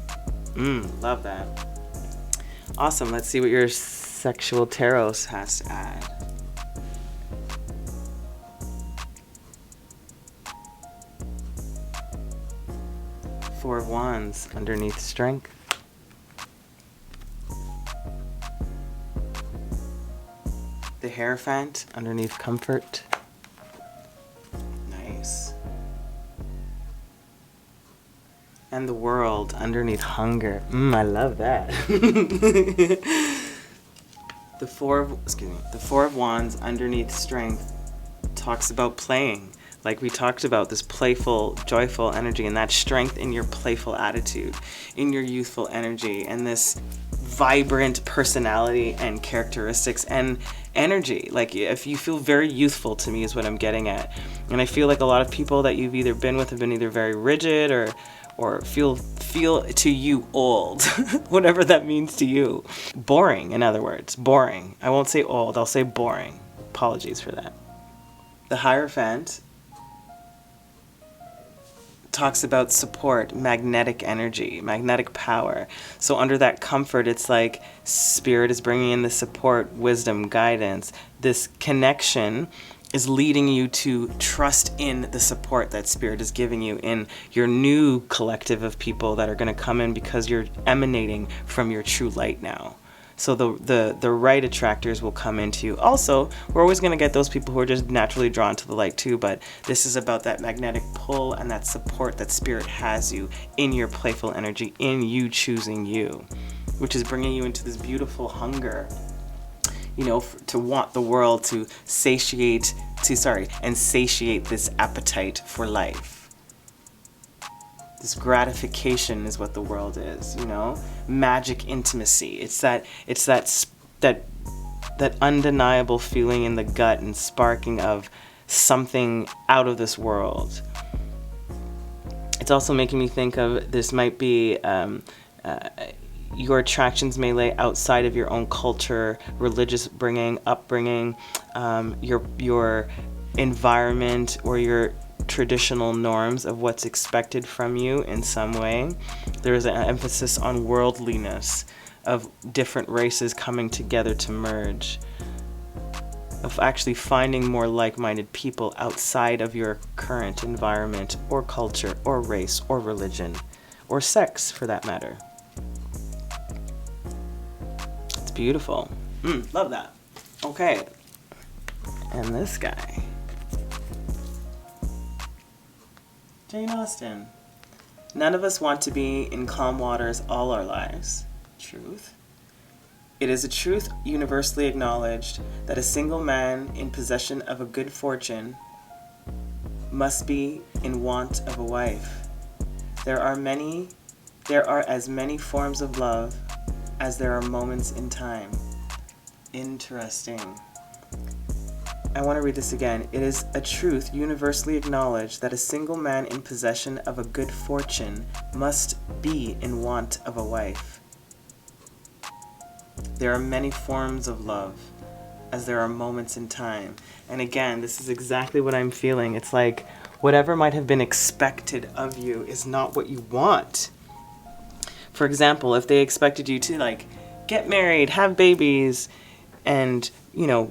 Love that. Awesome. Let's see what your sexual tarot has to add. Four of Wands underneath strength. The Hierophant underneath comfort. Nice. And the World underneath hunger. I love that. The Four of Wands underneath strength talks about playing. Like we talked about, this playful, joyful energy, and that strength in your playful attitude, in your youthful energy, and this vibrant personality and characteristics and energy. Like, if you feel very youthful, to me, is what I'm getting at. And I feel like a lot of people that you've either been with have been either very rigid or feel to you old, whatever that means to you. Boring, in other words. Boring. I won't say old, I'll say boring. Apologies for that. The Hierophant talks about support, magnetic energy, magnetic power. So under that comfort, it's like spirit is bringing in the support, wisdom, guidance. This connection is leading you to trust in the support that spirit is giving you in your new collective of people that are going to come in because you're emanating from your true light now. So the right attractors will come into you. Also, we're always going to get those people who are just naturally drawn to the light too, but this is about that magnetic pull and that support that spirit has you in your playful energy, in you choosing you, which is bringing you into this beautiful hunger, you know, to want the world to satiate this appetite for life. This gratification is what the world is, you know? Magic intimacy. It's that that undeniable feeling in the gut and sparking of something out of this world. It's also making me think of this might be your attractions may lay outside of your own culture, religious upbringing, your environment, or your traditional norms of what's expected from you in some way. There's an emphasis on worldliness, of different races coming together to merge, of actually finding more like-minded people outside of your current environment or culture or race or religion or sex, for that matter. It's beautiful. Love that. Okay. And this guy. Jane Austen. None of us want to be in calm waters all our lives. Truth. It is a truth universally acknowledged that a single man in possession of a good fortune must be in want of a wife. There are as many forms of love as there are moments in time. Interesting. I want to read this again. It is a truth universally acknowledged that a single man in possession of a good fortune must be in want of a wife. There are many forms of love, as there are moments in time. And again, this is exactly what I'm feeling. It's like whatever might have been expected of you is not what you want. For example, if they expected you to like get married, have babies, and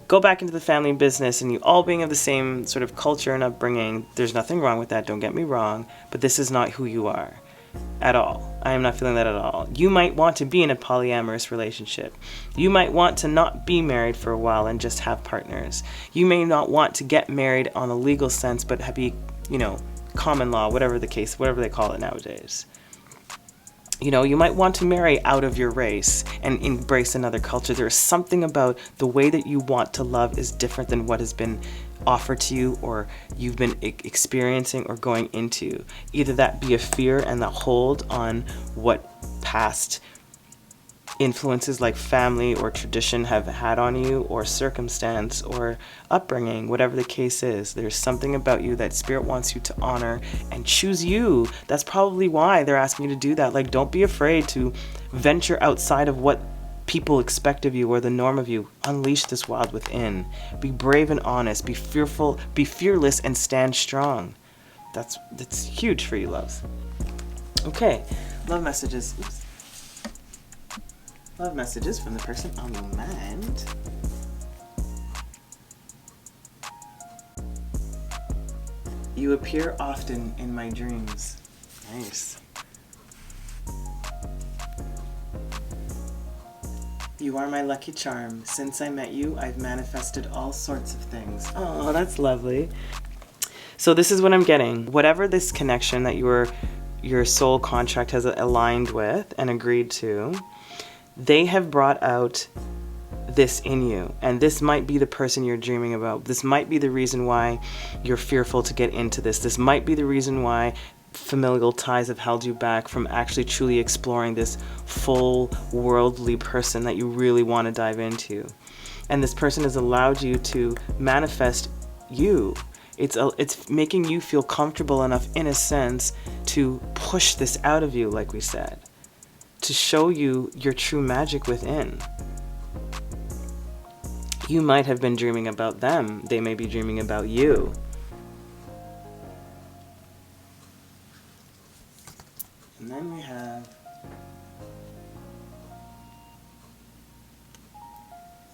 go back into the family business, and you all being of the same sort of culture and upbringing, there's nothing wrong with that, don't get me wrong, but this is not who you are at all. I am not feeling that at all. You might want to be in a polyamorous relationship. You might want to not be married for a while and just have partners. You may not want to get married on a legal sense, but be, common law, whatever the case, whatever they call it nowadays. You might want to marry out of your race and embrace another culture. There is something about the way that you want to love is different than what has been offered to you or you've been experiencing or going into. Either that be a fear and that hold on what past influences like family or tradition have had on you, or circumstance or upbringing, whatever the case is. There's something about you that spirit wants you to honor and choose you. That's probably why they're asking you to do that. Like, don't be afraid to venture outside of what people expect of you or the norm of you. Unleash this wild within. Be brave and honest. Be fearful, be fearless, and stand strong. That's huge for you, loves. Okay, love messages. Love messages from the person on your mind. You appear often in my dreams. Nice. You are my lucky charm. Since I met you, I've manifested all sorts of things. Oh, that's lovely. So this is what I'm getting. Whatever this connection that your soul contract has aligned with and agreed to, they have brought out this in you. And this might be the person you're dreaming about. This might be the reason why you're fearful to get into this. This might be the reason why familial ties have held you back from actually truly exploring this full worldly person that you really want to dive into. And this person has allowed you to manifest you. It's making you feel comfortable enough, in a sense, to push this out of you, like we said, to show you your true magic within. You might have been dreaming about them. They may be dreaming about you. And then we have,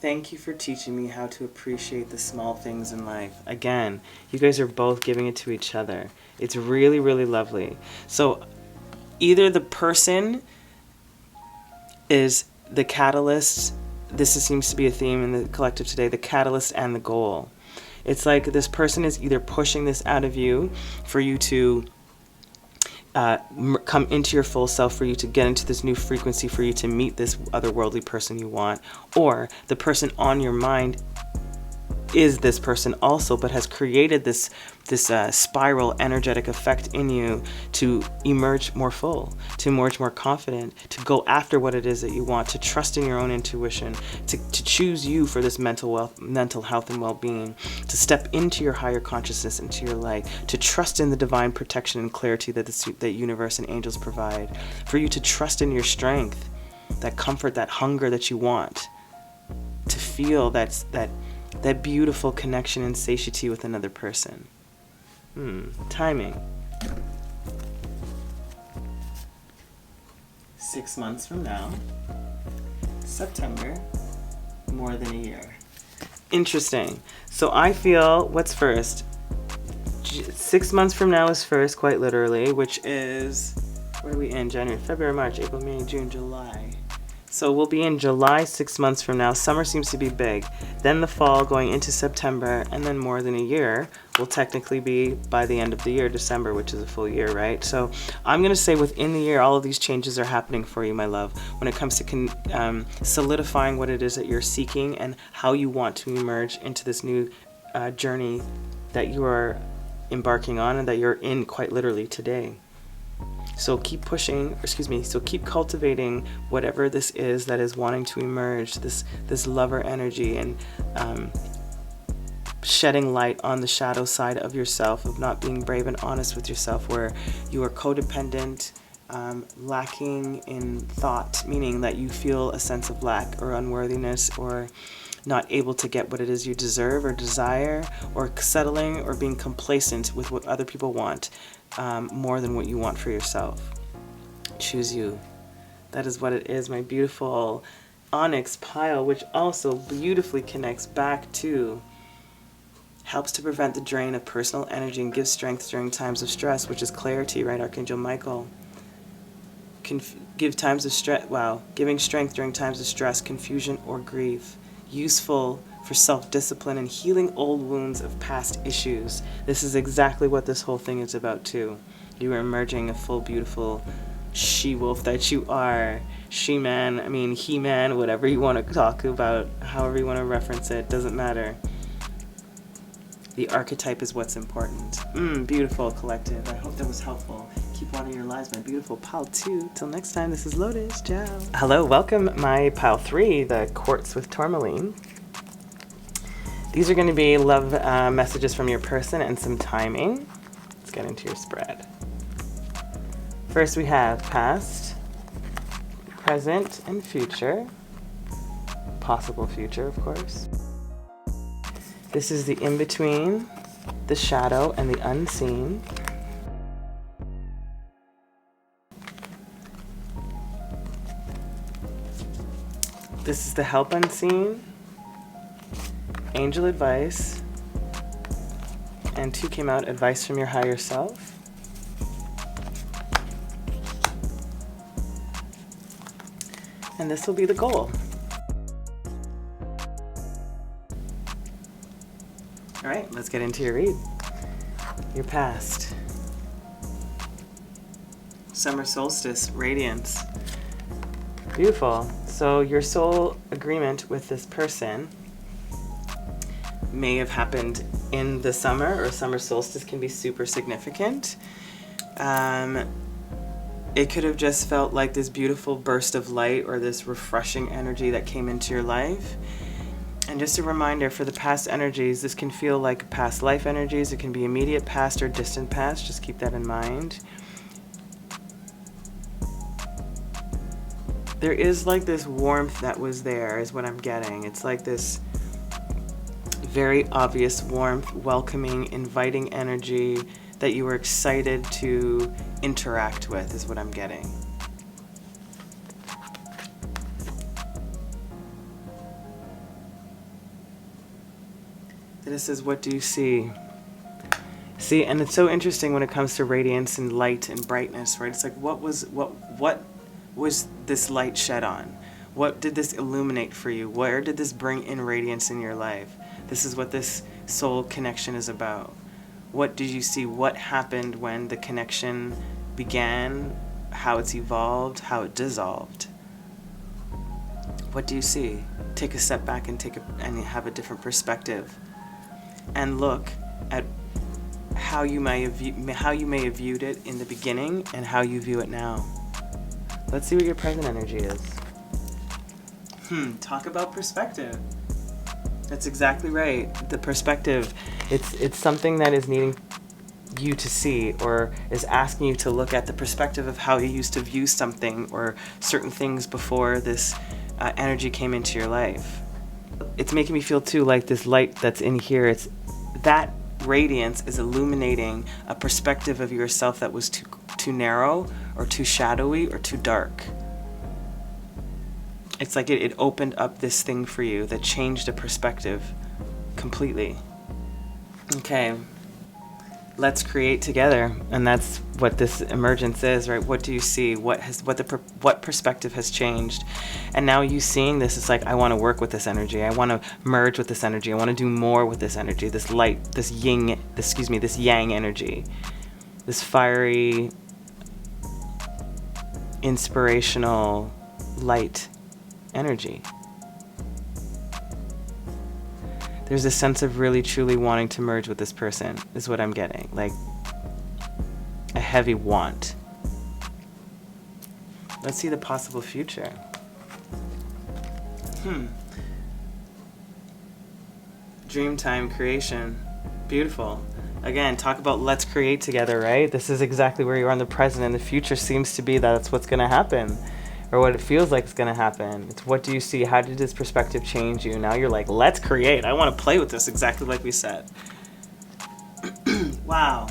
thank you for teaching me how to appreciate the small things in life. Again, you guys are both giving it to each other. It's really, really lovely. So either the person is the catalyst. This seems to be a theme in the collective today, the catalyst and the goal. It's like this person is either pushing this out of you for you to come into your full self, for you to get into this new frequency, for you to meet this otherworldly person you want, or the person on your mind is this person also, but has created this spiral energetic effect in you to emerge more full, to emerge more confident, to go after what it is that you want, to trust in your own intuition, to choose you for this mental health and well-being, to step into your higher consciousness, into your light, to trust in the divine protection and clarity that the universe and angels provide, for you to trust in your strength, that comfort, that hunger that you want, to feel that beautiful connection and satiety with another person. Timing. 6 months from now, September, more than a year. Interesting. So I feel, what's first? 6 months from now is first, quite literally, which is, what are we in? January, February, March, April, May, June, July. So we'll be in July 6 months from now. Summer seems to be big. Then the fall going into September, and then more than a year will technically be by the end of the year, December, which is a full year, right? So I'm going to say within the year, all of these changes are happening for you, my love, when it comes to solidifying what it is that you're seeking and how you want to emerge into this new journey that you are embarking on and that you're in quite literally today. So keep keep cultivating whatever this is that is wanting to emerge, this lover energy, and shedding light on the shadow side of yourself, of not being brave and honest with yourself, where you are codependent, lacking in thought, meaning that you feel a sense of lack or unworthiness, or not able to get what it is you deserve or desire, or settling or being complacent with what other people want more than what you want for yourself. Choose you. That is what it is, my beautiful onyx pile, which also beautifully connects back to, helps to prevent the drain of personal energy and gives strength during times of stress, which is clarity, right? Archangel Michael. Can give times of stress, giving strength during times of stress, confusion, or grief. Useful for self-discipline and healing old wounds of past issues. This is exactly what this whole thing is about too. You are emerging a full, beautiful she-wolf that you are. She-man, he-man, whatever you want to talk about, however you want to reference it, doesn't matter. The archetype is what's important. Beautiful, collective. I hope that was helpful. Keep watering your lives, my beautiful pile 2. Till next time, this is Lotus. Ciao. Hello, welcome my pile 3, the Quartz with Tourmaline. These are going to be love messages from your person and some timing. Let's get into your spread. First we have past, present, and future. Possible future, of course. This is the in-between, the shadow, and the unseen. This is the help unseen, angel advice, and 2 came out, advice from your higher self. And this will be the goal. All right, let's get into your read. Your past. Summer solstice, radiance. Beautiful. So your soul agreement with this person may have happened in the summer, or summer solstice can be super significant. It could have just felt like this beautiful burst of light or this refreshing energy that came into your life. And just a reminder, for the past energies, this can feel like past life energies. It can be immediate past or distant past. Just keep that in mind. There is like this warmth that was there, is what I'm getting. It's like this very obvious warmth, welcoming, inviting energy that you were excited to interact with, is what I'm getting. This is, what do you see? See, and it's so interesting when it comes to radiance and light and brightness, right? It's like, what was this light shed on? What did this illuminate for you? Where did this bring in radiance in your life? This is what this soul connection is about. What did you see? What happened when the connection began? How it's evolved? How it dissolved? What do you see? Take a step back and have a different perspective and look at how you may have viewed it in the beginning and how you view it now. Let's see what your present energy is. Talk about perspective. That's exactly right. The perspective, it's something that is needing you to see, or is asking you to look at the perspective of how you used to view something or certain things before this energy came into your life. It's making me feel too like this light that's in here, it's that radiance is illuminating a perspective of yourself that was too narrow or too shadowy or too dark. It's like it opened up this thing for you that changed a perspective completely. Okay, let's create together, and that's what this emergence is, right? What do you see? What perspective has changed? And now you seeing this, it's like, I want to work with this energy. I want to merge with this energy. I want to do more with this energy, this light, this this yang energy, this fiery, inspirational, light energy. There's a sense of really truly wanting to merge with this person, is what I'm getting. Like a heavy want. Let's see the possible future. Dreamtime creation. Beautiful. Again, talk about let's create together, right? This is exactly where you are in the present, and the future seems to be that's what's going to happen. Or what it feels like is going to happen. It's what do you see? How did this perspective change you? Now you're like, let's create. I want to play with this exactly like we said. Wow.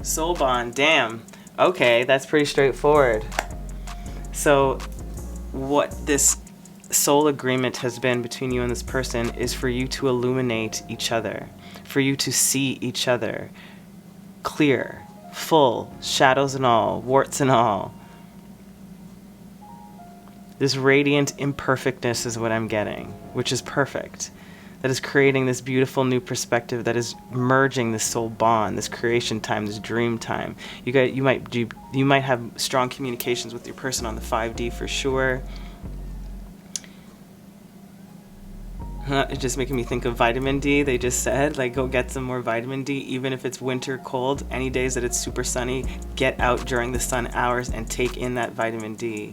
Soul bond. Damn. Okay, that's pretty straightforward. So what this soul agreement has been between you and this person is for you to illuminate each other. For you to see each other clear. Full, shadows and all, warts and all. This radiant imperfectness is what I'm getting, which is perfect. That is creating this beautiful new perspective that is merging this soul bond, this creation time, this dream time. You might have strong communications with your person on the 5D for sure. It's just making me think of vitamin D. They just said, like, go get some more vitamin D, even if it's winter cold. Any days that it's super sunny, get out during the sun hours and take in that vitamin D.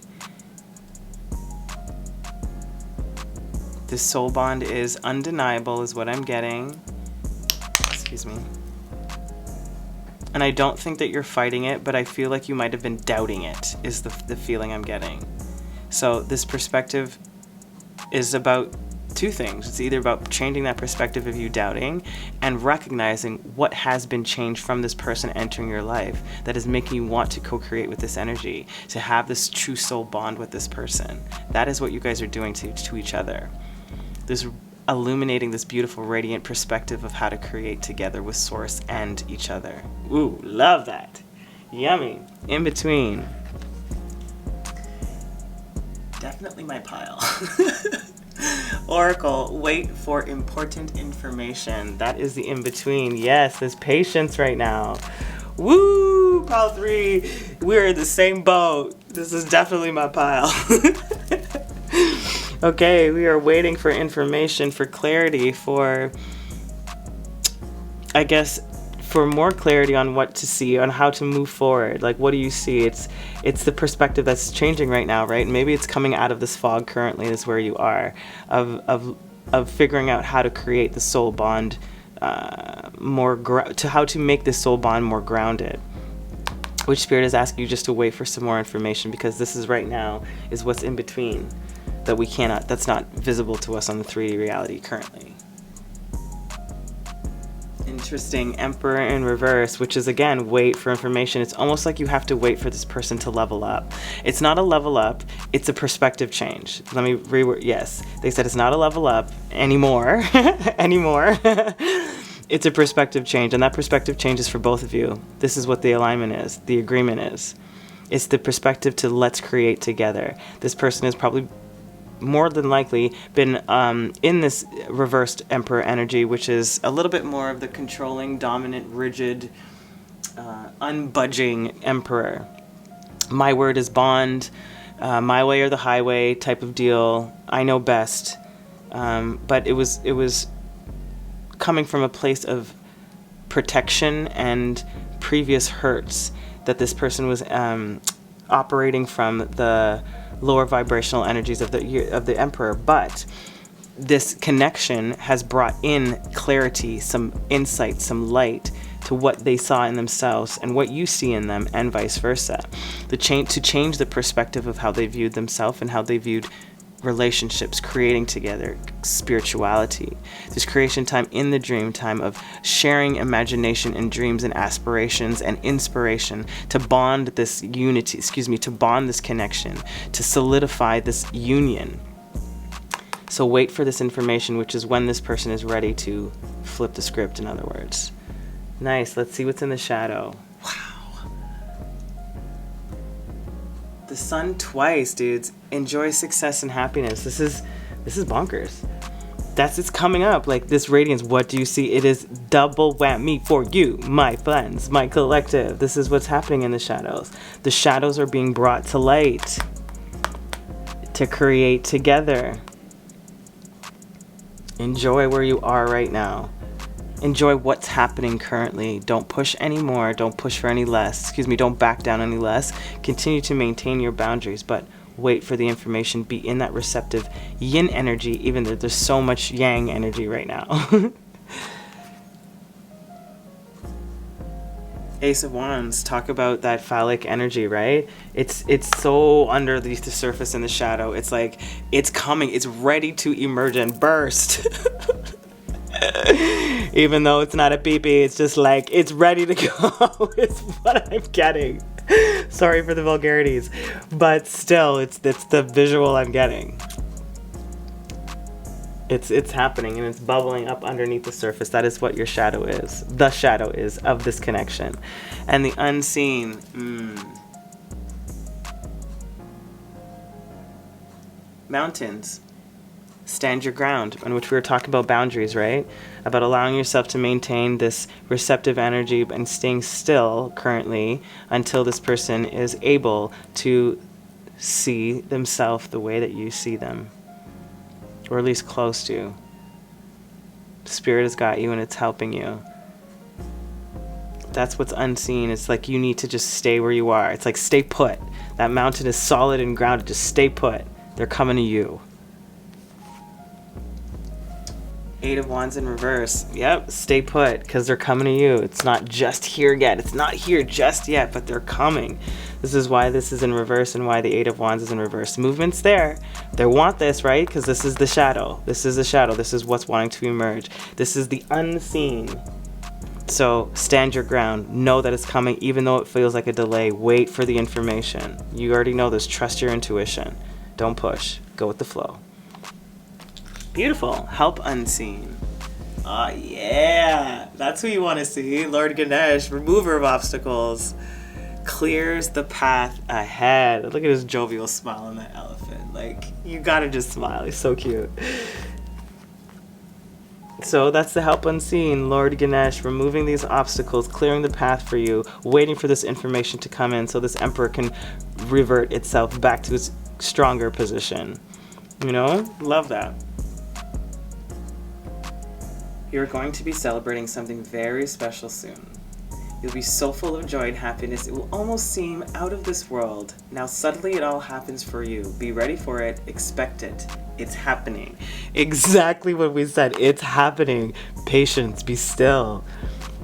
This soul bond is undeniable, is what I'm getting. Excuse me. And I don't think that you're fighting it, but I feel like you might have been doubting it, is the feeling I'm getting. So this perspective is about two things. It's either about changing that perspective of you doubting and recognizing what has been changed from this person entering your life that is making you want to co-create with this energy, to have this true soul bond with this person. That is what you guys are doing to each other. This illuminating this beautiful radiant perspective of how to create together with Source and each other. Ooh, love that. Yummy. In between. Definitely my pile. Oracle, wait for important information. That is the in-between. Yes, there's patience right now. Woo! Pile 3. We're in the same boat. This is definitely my pile. Okay, we are waiting for information, for clarity, for, I guess, for more clarity on what to see, on how to move forward. Like, what do you see? It's the perspective that's changing right now, right? Maybe it's coming out of this fog currently, is where you are, of figuring out how to create the soul bond how to make this soul bond more grounded. Which Spirit is asking you just to wait for some more information, because this is right now is what's in between that's not visible to us on the 3D reality currently. Interesting. Emperor in reverse, which is again, wait for information. It's almost like you have to wait for this person to level up. It's not a level up, it's a perspective change. Let me reword. Yes, they said it's not a level up anymore. It's a perspective change, and that perspective change is for both of you. This is what the alignment is, the agreement is. It's the perspective to let's create together. This person is probably more than likely been in this reversed Emperor energy, which is a little bit more of the controlling, dominant, rigid, unbudging Emperor. My word is bond, my way or the highway type of deal. I know best. But it was coming from a place of protection and previous hurts that this person was operating from the lower vibrational energies of the Emperor. But this connection has brought in clarity, some insight, some light to what they saw in themselves and what you see in them, and vice versa. To change the perspective of how they viewed themselves and how they viewed relationships, creating together, spirituality. This creation time in the dream time of sharing imagination and dreams and aspirations and inspiration to bond this unity, to bond this connection, to solidify this union. So wait for this information, which is when this person is ready to flip the script, in other words. Nice. Let's see what's in the shadow. Wow. The sun twice, dudes. Enjoy success and happiness. This is bonkers. It's coming up. Like this radiance. What do you see? It is double whammy for you, my friends, my collective. This is what's happening in the shadows. The shadows are being brought to light to create together. Enjoy where you are right now. Enjoy what's happening currently. Don't push any more. Don't push for any less. Don't back down any less. Continue to maintain your boundaries, but wait for the information. Be in that receptive yin energy, even though there's so much yang energy right now. Ace of Wands, talk about that phallic energy, right? It's so under the surface in the shadow. It's like it's coming. It's ready to emerge and burst. Even though it's not a pee-pee, it's just like it's ready to go. It's what I'm getting. Sorry for the vulgarities, but still, it's the visual I'm getting. It's happening and it's bubbling up underneath the surface. That is what your shadow is. The shadow is of this connection. And the unseen. Mountains. Stand your ground, in which we were talking about boundaries, right? About allowing yourself to maintain this receptive energy and staying still currently until this person is able to see themselves the way that you see them. Or at least close to. Spirit has got you and it's helping you. That's what's unseen. It's like you need to just stay where you are. It's like stay put. That mountain is solid and grounded. Just stay put. They're coming to you. Eight of Wands in reverse. Yep, stay put, because they're coming to you. It's not just here yet. It's not here just yet, but they're coming. This is why this is in reverse and why the Eight of Wands is in reverse. Movement's there. They want this, right? Because this is the shadow. This is the shadow. This is what's wanting to emerge. This is the unseen. So stand your ground. Know that it's coming, even though it feels like a delay. Wait for the information. You already know this. Trust your intuition. Don't push. Go with the flow. Beautiful. Help unseen. Oh, yeah. That's who you want to see. Lord Ganesh, remover of obstacles. Clears the path ahead. Look at his jovial smile on that elephant. Like, you gotta just smile. He's so cute. So that's the help unseen. Lord Ganesh, removing these obstacles, clearing the path for you, waiting for this information to come in so this emperor can revert itself back to its stronger position. You know? Love that. You're going to be celebrating something very special soon. You'll be so full of joy and happiness, it will almost seem out of this world. Now suddenly it all happens for you. Be ready for it. Expect it. It's happening. Exactly what we said. It's happening. Patience. Be still.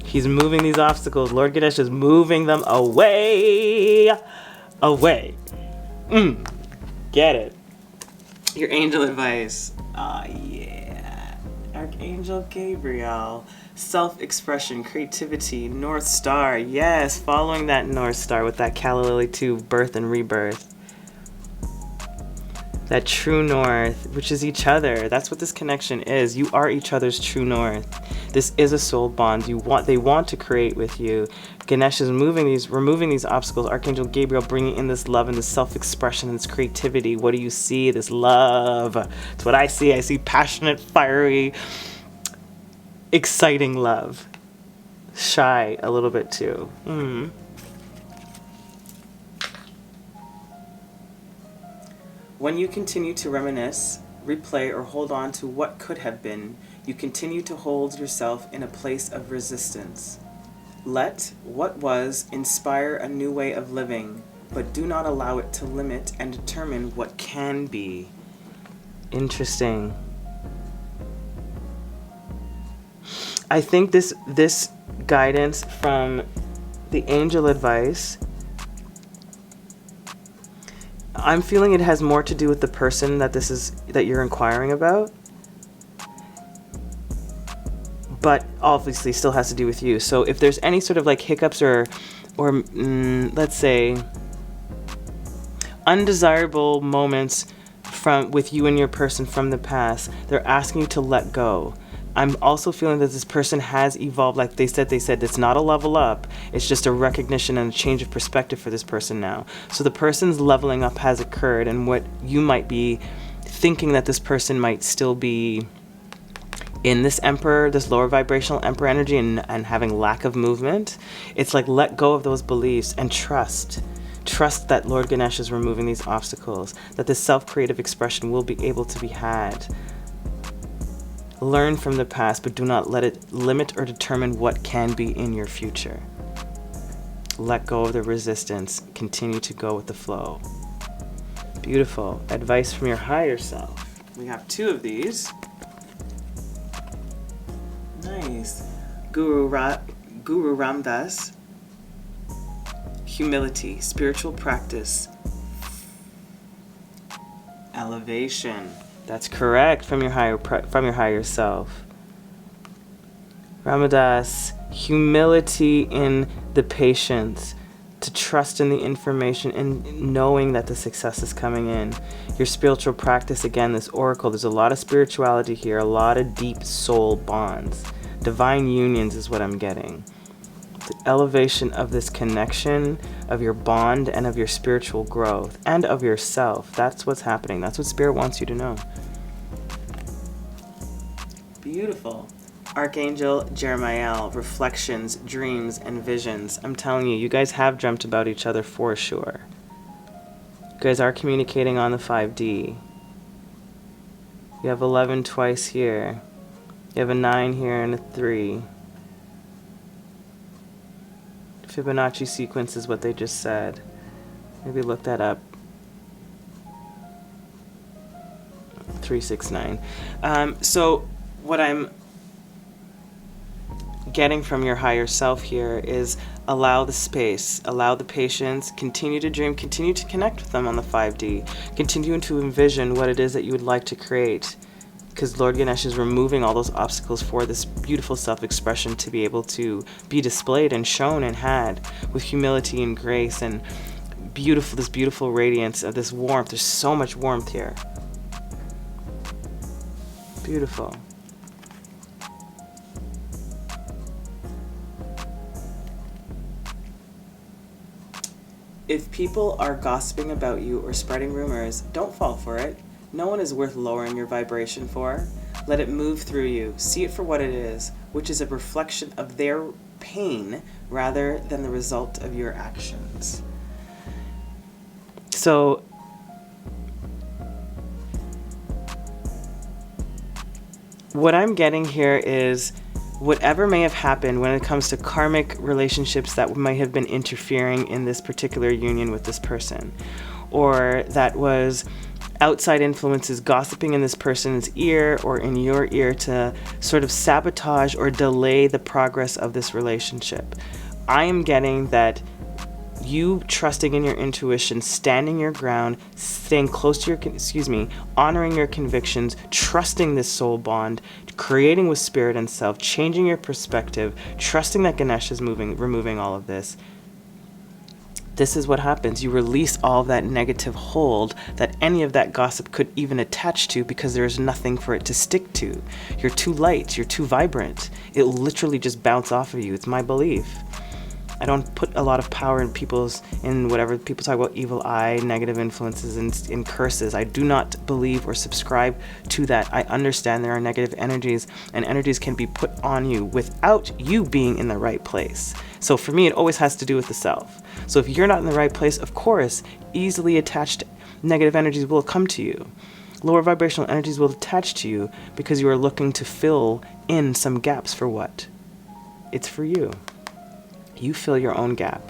He's moving these obstacles. Lord Ganesh is moving them away. Away. Get it. Your angel advice. Yeah. Archangel Gabriel. Self-expression, creativity, North Star. Yes, following that North Star with that Calla Lily 2, birth and rebirth. That true north, which is each other. That's what this connection is. You are each other's true north. This is a soul bond. They want to create with you. Ganesh is removing these obstacles. Archangel Gabriel bringing in this love and this self-expression and this creativity. What do you see? This love. It's what I see. I see passionate, fiery, exciting love. Shy a little bit too. When you continue to reminisce replay, or hold on to what could have been. You continue to hold yourself in a place of resistance. Let what was inspire a new way of living, but do not allow it to limit and determine what can be. Interesting. I think this guidance from the angel advice, I'm feeling it has more to do with the person that you're inquiring about, but obviously still has to do with you. So if there's any sort of like hiccups or let's say undesirable moments with you and your person from the past, they're asking you to let go. I'm also feeling that this person has evolved. Like they said it's not a level up. It's just a recognition and a change of perspective for this person now. So the person's leveling up has occurred, and what you might be thinking that this person might still be in this lower vibrational emperor energy and having lack of movement. It's like, let go of those beliefs and trust that Lord Ganesh is removing these obstacles, that this self-creative expression will be able to be had. Learn from the past, but do not let it limit or determine what can be in your future. Let go of the resistance. Continue to go with the flow. Beautiful. Advice from your higher self. We have 2 of these. Nice. Guru Ramdas. Humility. Spiritual practice. Elevation. That's correct, from your higher self. Ramadas, humility in the patience, to trust in the information and knowing that the success is coming in. Your spiritual practice, again, this oracle, there's a lot of spirituality here, a lot of deep soul bonds. Divine unions is what I'm getting. The elevation of this connection, of your bond, and of your spiritual growth, and of yourself. That's what's happening. That's what Spirit wants you to know. Beautiful. Archangel Jeremiel, reflections, dreams, and visions. I'm telling you, you guys have dreamt about each other for sure. You guys are communicating on the 5D. You have 11 twice here. You have a 9 here and a 3. Fibonacci sequence is what they just said. Maybe look that up. 369. So what I'm getting from your higher self here is allow the space, allow the patience, continue to dream, continue to connect with them on the 5D, continue to envision what it is that you would like to create, because Lord Ganesh is removing all those obstacles for this beautiful self-expression to be able to be displayed and shown and had with humility and grace and this beautiful radiance of this warmth. There's so much warmth here. Beautiful. If people are gossiping about you or spreading rumors, don't fall for it. No one is worth lowering your vibration for. Let it move through you. See it for what it is, which is a reflection of their pain rather than the result of your actions. So, what I'm getting here is whatever may have happened when it comes to karmic relationships that might have been interfering in this particular union with this person, or that was outside influences gossiping in this person's ear or in your ear to sort of sabotage or delay the progress of this relationship. I am getting that you trusting in your intuition, standing your ground, staying close to honoring your convictions, trusting this soul bond, creating with spirit and self, changing your perspective, trusting that Ganesh is removing all of this. This is what happens. You release all of that negative hold that any of that gossip could even attach to, because there's nothing for it to stick to. You're too light. You're too vibrant. It'll literally just bounce off of you. It's my belief. I don't put a lot of power in whatever people talk about, evil eye, negative influences, and in curses. I do not believe or subscribe to that. I understand there are negative energies, and energies can be put on you without you being in the right place. So for me, it always has to do with the self. So if you're not in the right place, of course, easily attached negative energies will come to you. Lower vibrational energies will attach to you because you are looking to fill in some gaps for what? It's for you. You fill your own gap.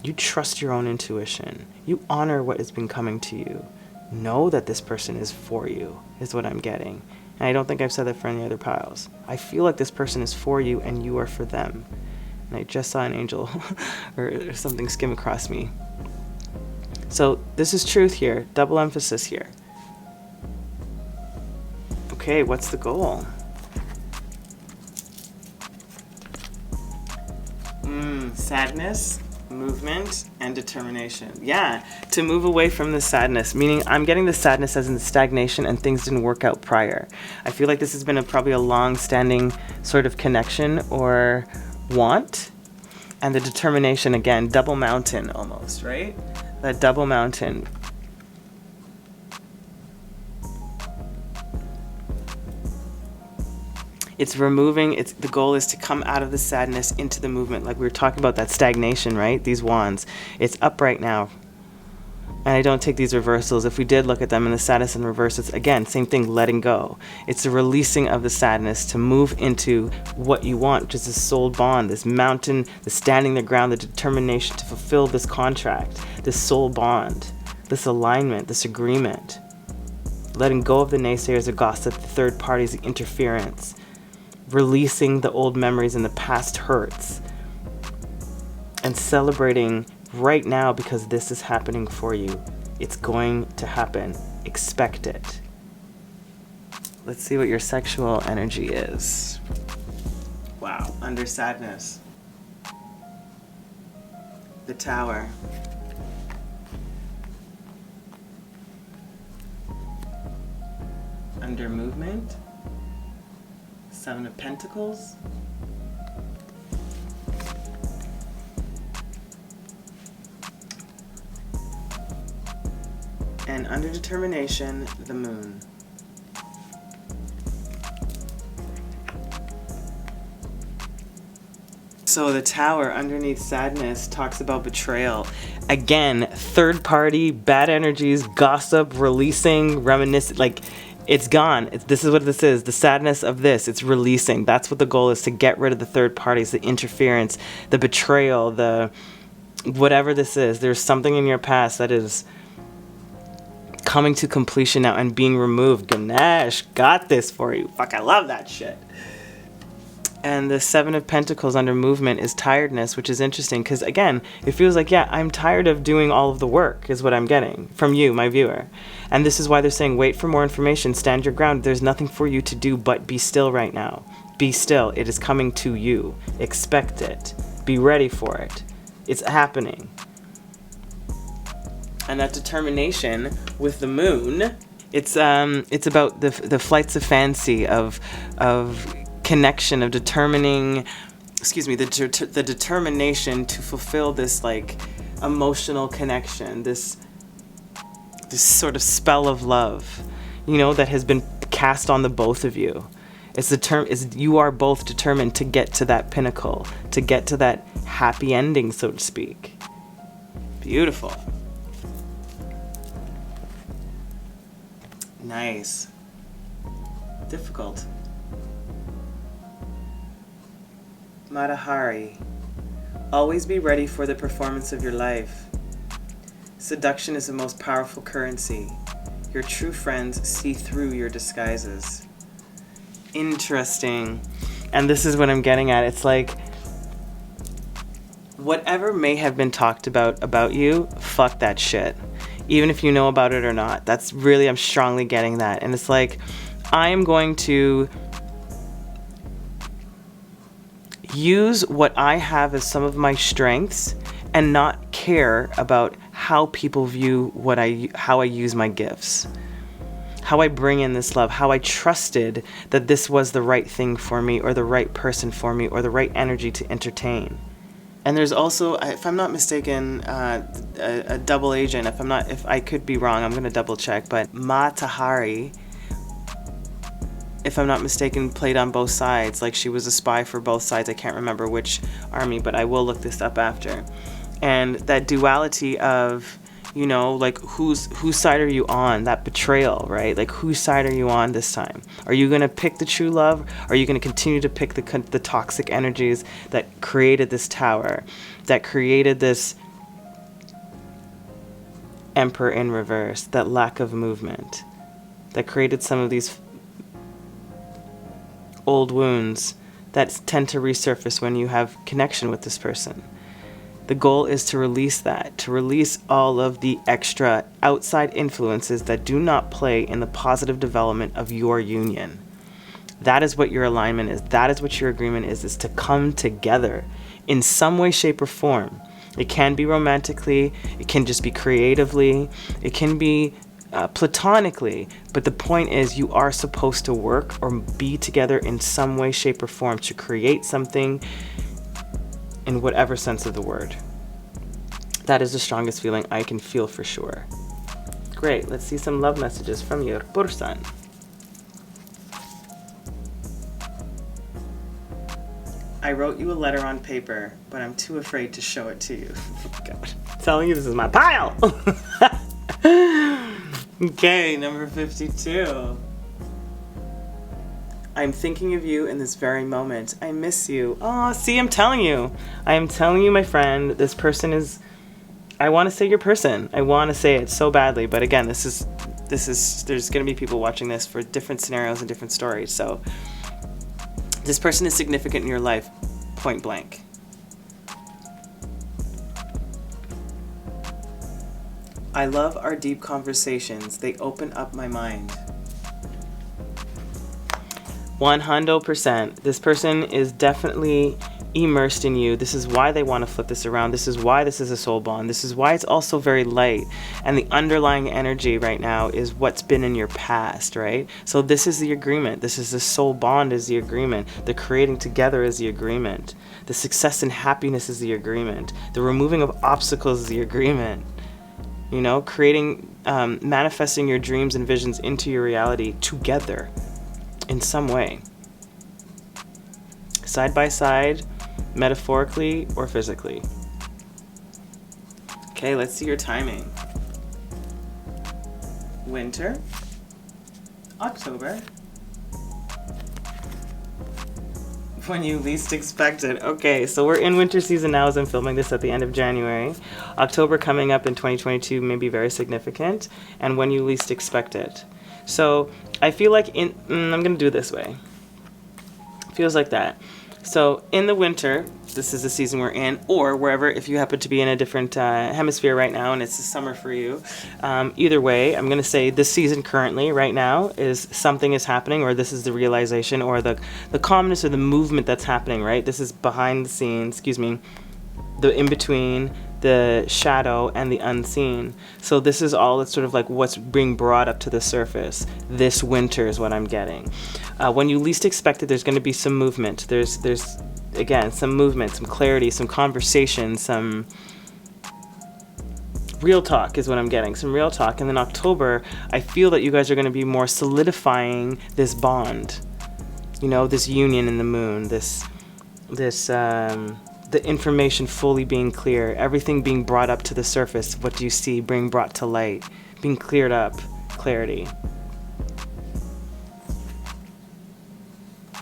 You trust your own intuition. You honor what has been coming to you. Know that this person is for you, is what I'm getting. And I don't think I've said that for any other piles. I feel like this person is for you and you are for them. And I just saw an angel or something skim across me. So this is truth here. Double emphasis here. Okay, what's the goal? Sadness, movement, and determination. Yeah, to move away from the sadness, meaning I'm getting the sadness as in stagnation and things didn't work out prior. I feel like this has been probably a long-standing sort of connection or want. And the determination, again, double mountain almost, right? That double mountain. It's removing, the goal is to come out of the sadness into the movement. Like we were talking about that stagnation, right? These wands. It's up right now. And I don't take these reversals. If we did look at them in the sadness and reverse, it's again, same thing, letting go. It's the releasing of the sadness to move into what you want, which is this soul bond, this mountain, the standing the ground, the determination to fulfill this contract, this soul bond, this alignment, this agreement. Letting go of the naysayers, the gossip, the third parties, the interference. Releasing the old memories and the past hurts. And celebrating right now because this is happening for you. It's going to happen. Expect it. Let's see what your sexual energy is. Wow, under sadness. The Tower. Under movement. Seven of Pentacles. And under determination, the Moon. So the Tower underneath sadness talks about betrayal. Again, third party, bad energies, gossip, releasing, reminiscing, like it's gone. This is what this is. The sadness of this, it's releasing. That's what the goal is, to get rid of the third parties, the interference, the betrayal, the whatever this is. There's something in your past that is coming to completion now and being removed. Ganesh got this for you. Fuck, I love that shit. And the Seven of Pentacles under movement is tiredness, which is interesting because, again, it feels like, yeah, I'm tired of doing all of the work is what I'm getting from you, my viewer. And this is why they're saying, wait for more information, stand your ground. There's nothing for you to do but be still right now. Be still. It is coming to you. Expect it. Be ready for it. It's happening. And that determination with the Moon, it's about the flights of fancy, of connection, of determining, the determination to fulfill this like emotional connection, this sort of spell of love, that has been cast on the both of you. You are both determined to get to that pinnacle, to get to that happy ending, so to speak. Beautiful. Nice. Difficult. Matahari. Always be ready for the performance of your life. Seduction is the most powerful currency. Your true friends see through your disguises. Interesting. And this is what I'm getting at. It's like, whatever may have been talked about you, fuck that shit. Even if you know about it or not. That's really, I'm strongly getting that. And it's like, I am going to use what I have as some of my strengths and not care about how people view how I use my gifts, how I bring in this love, how I trusted that this was the right thing for me or the right person for me or the right energy to entertain. And there's also, if I'm not mistaken, a double agent. If I could be wrong, I'm going to double check. But Matahari, if I'm not mistaken, played on both sides. Like she was a spy for both sides. I can't remember which army, but I will look this up after. And that duality of, You know, like whose side are you on? That betrayal, right? Like whose side are you on this time? Are you going to pick the true love? Or are you going to continue to pick the toxic energies that created this tower, that created this Emperor in reverse, that lack of movement, that created some of these old wounds that tend to resurface when you have connection with this person? The goal is to release that, to release all of the extra outside influences that do not play in the positive development of your union. That is what your alignment is. That is what your agreement is to come together in some way, shape, or form. It can be romantically, it can just be creatively, it can be platonically, but the point is you are supposed to work or be together in some way, shape, or form to create something in whatever sense of the word. That is the strongest feeling I can feel for sure. Great, let's see some love messages from your person. I wrote you a letter on paper, but I'm too afraid to show it to you. Oh God, I'm telling you, this is my pile. Okay, number 52. I'm thinking of you in this very moment. I miss you. Oh, see, I'm telling you. I am telling you, my friend, this person is, I want to say your person. I want to say it so badly. But again, this is, there's going to be people watching this for different scenarios and different stories. So this person is significant in your life, point blank. I love our deep conversations. They open up my mind. 100%. This person is definitely immersed in you. This is why they want to flip this around. This is why this is a soul bond. This is why it's also very light. And the underlying energy right now is what's been in your past, right? So this is the agreement. This is the soul bond is the agreement. The creating together is the agreement. The success and happiness is the agreement. The removing of obstacles is the agreement. You know, creating, manifesting your dreams and visions into your reality together in some way. Side by side, metaphorically or physically. Okay, let's see your timing. Winter, October, when you least expect it. Okay, so we're in winter season now as I'm filming this at the end of January. October coming up in 2022 may be very significant, and when you least expect it. So I feel like I'm going to do it this way. Feels like that. So in the winter, this is the season we're in, or wherever, if you happen to be in a different hemisphere right now and it's the summer for you. Either way, I'm going to say this season currently, right now, is something is happening, or this is the realization, or the calmness or the movement that's happening, right? This is behind the scenes, the in-between, the shadow, and the unseen. So this is all, it's sort of like what's being brought up to the surface. This winter is what I'm getting. When you least expect it, there's going to be some movement. There's again, some movement, some clarity, some conversation, some real talk is what I'm getting, some real talk. And then October, I feel that you guys are going to be more solidifying this bond, you know, this union in the moon, the information fully being clear, everything being brought up to the surface. What do you see being brought to light, being cleared up, clarity.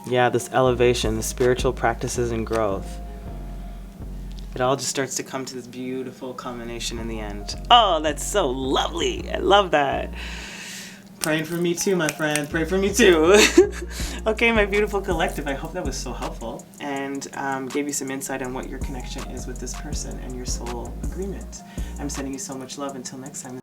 Yeah, this elevation, the spiritual practices and growth. It all just starts to come to this beautiful culmination in the end. Oh, that's so lovely. I love that. Praying for me too, my friend. Pray for me too. Okay, my beautiful collective. I hope that was so helpful and gave you some insight on what your connection is with this person and your soul agreement. I'm sending you so much love. Until next time.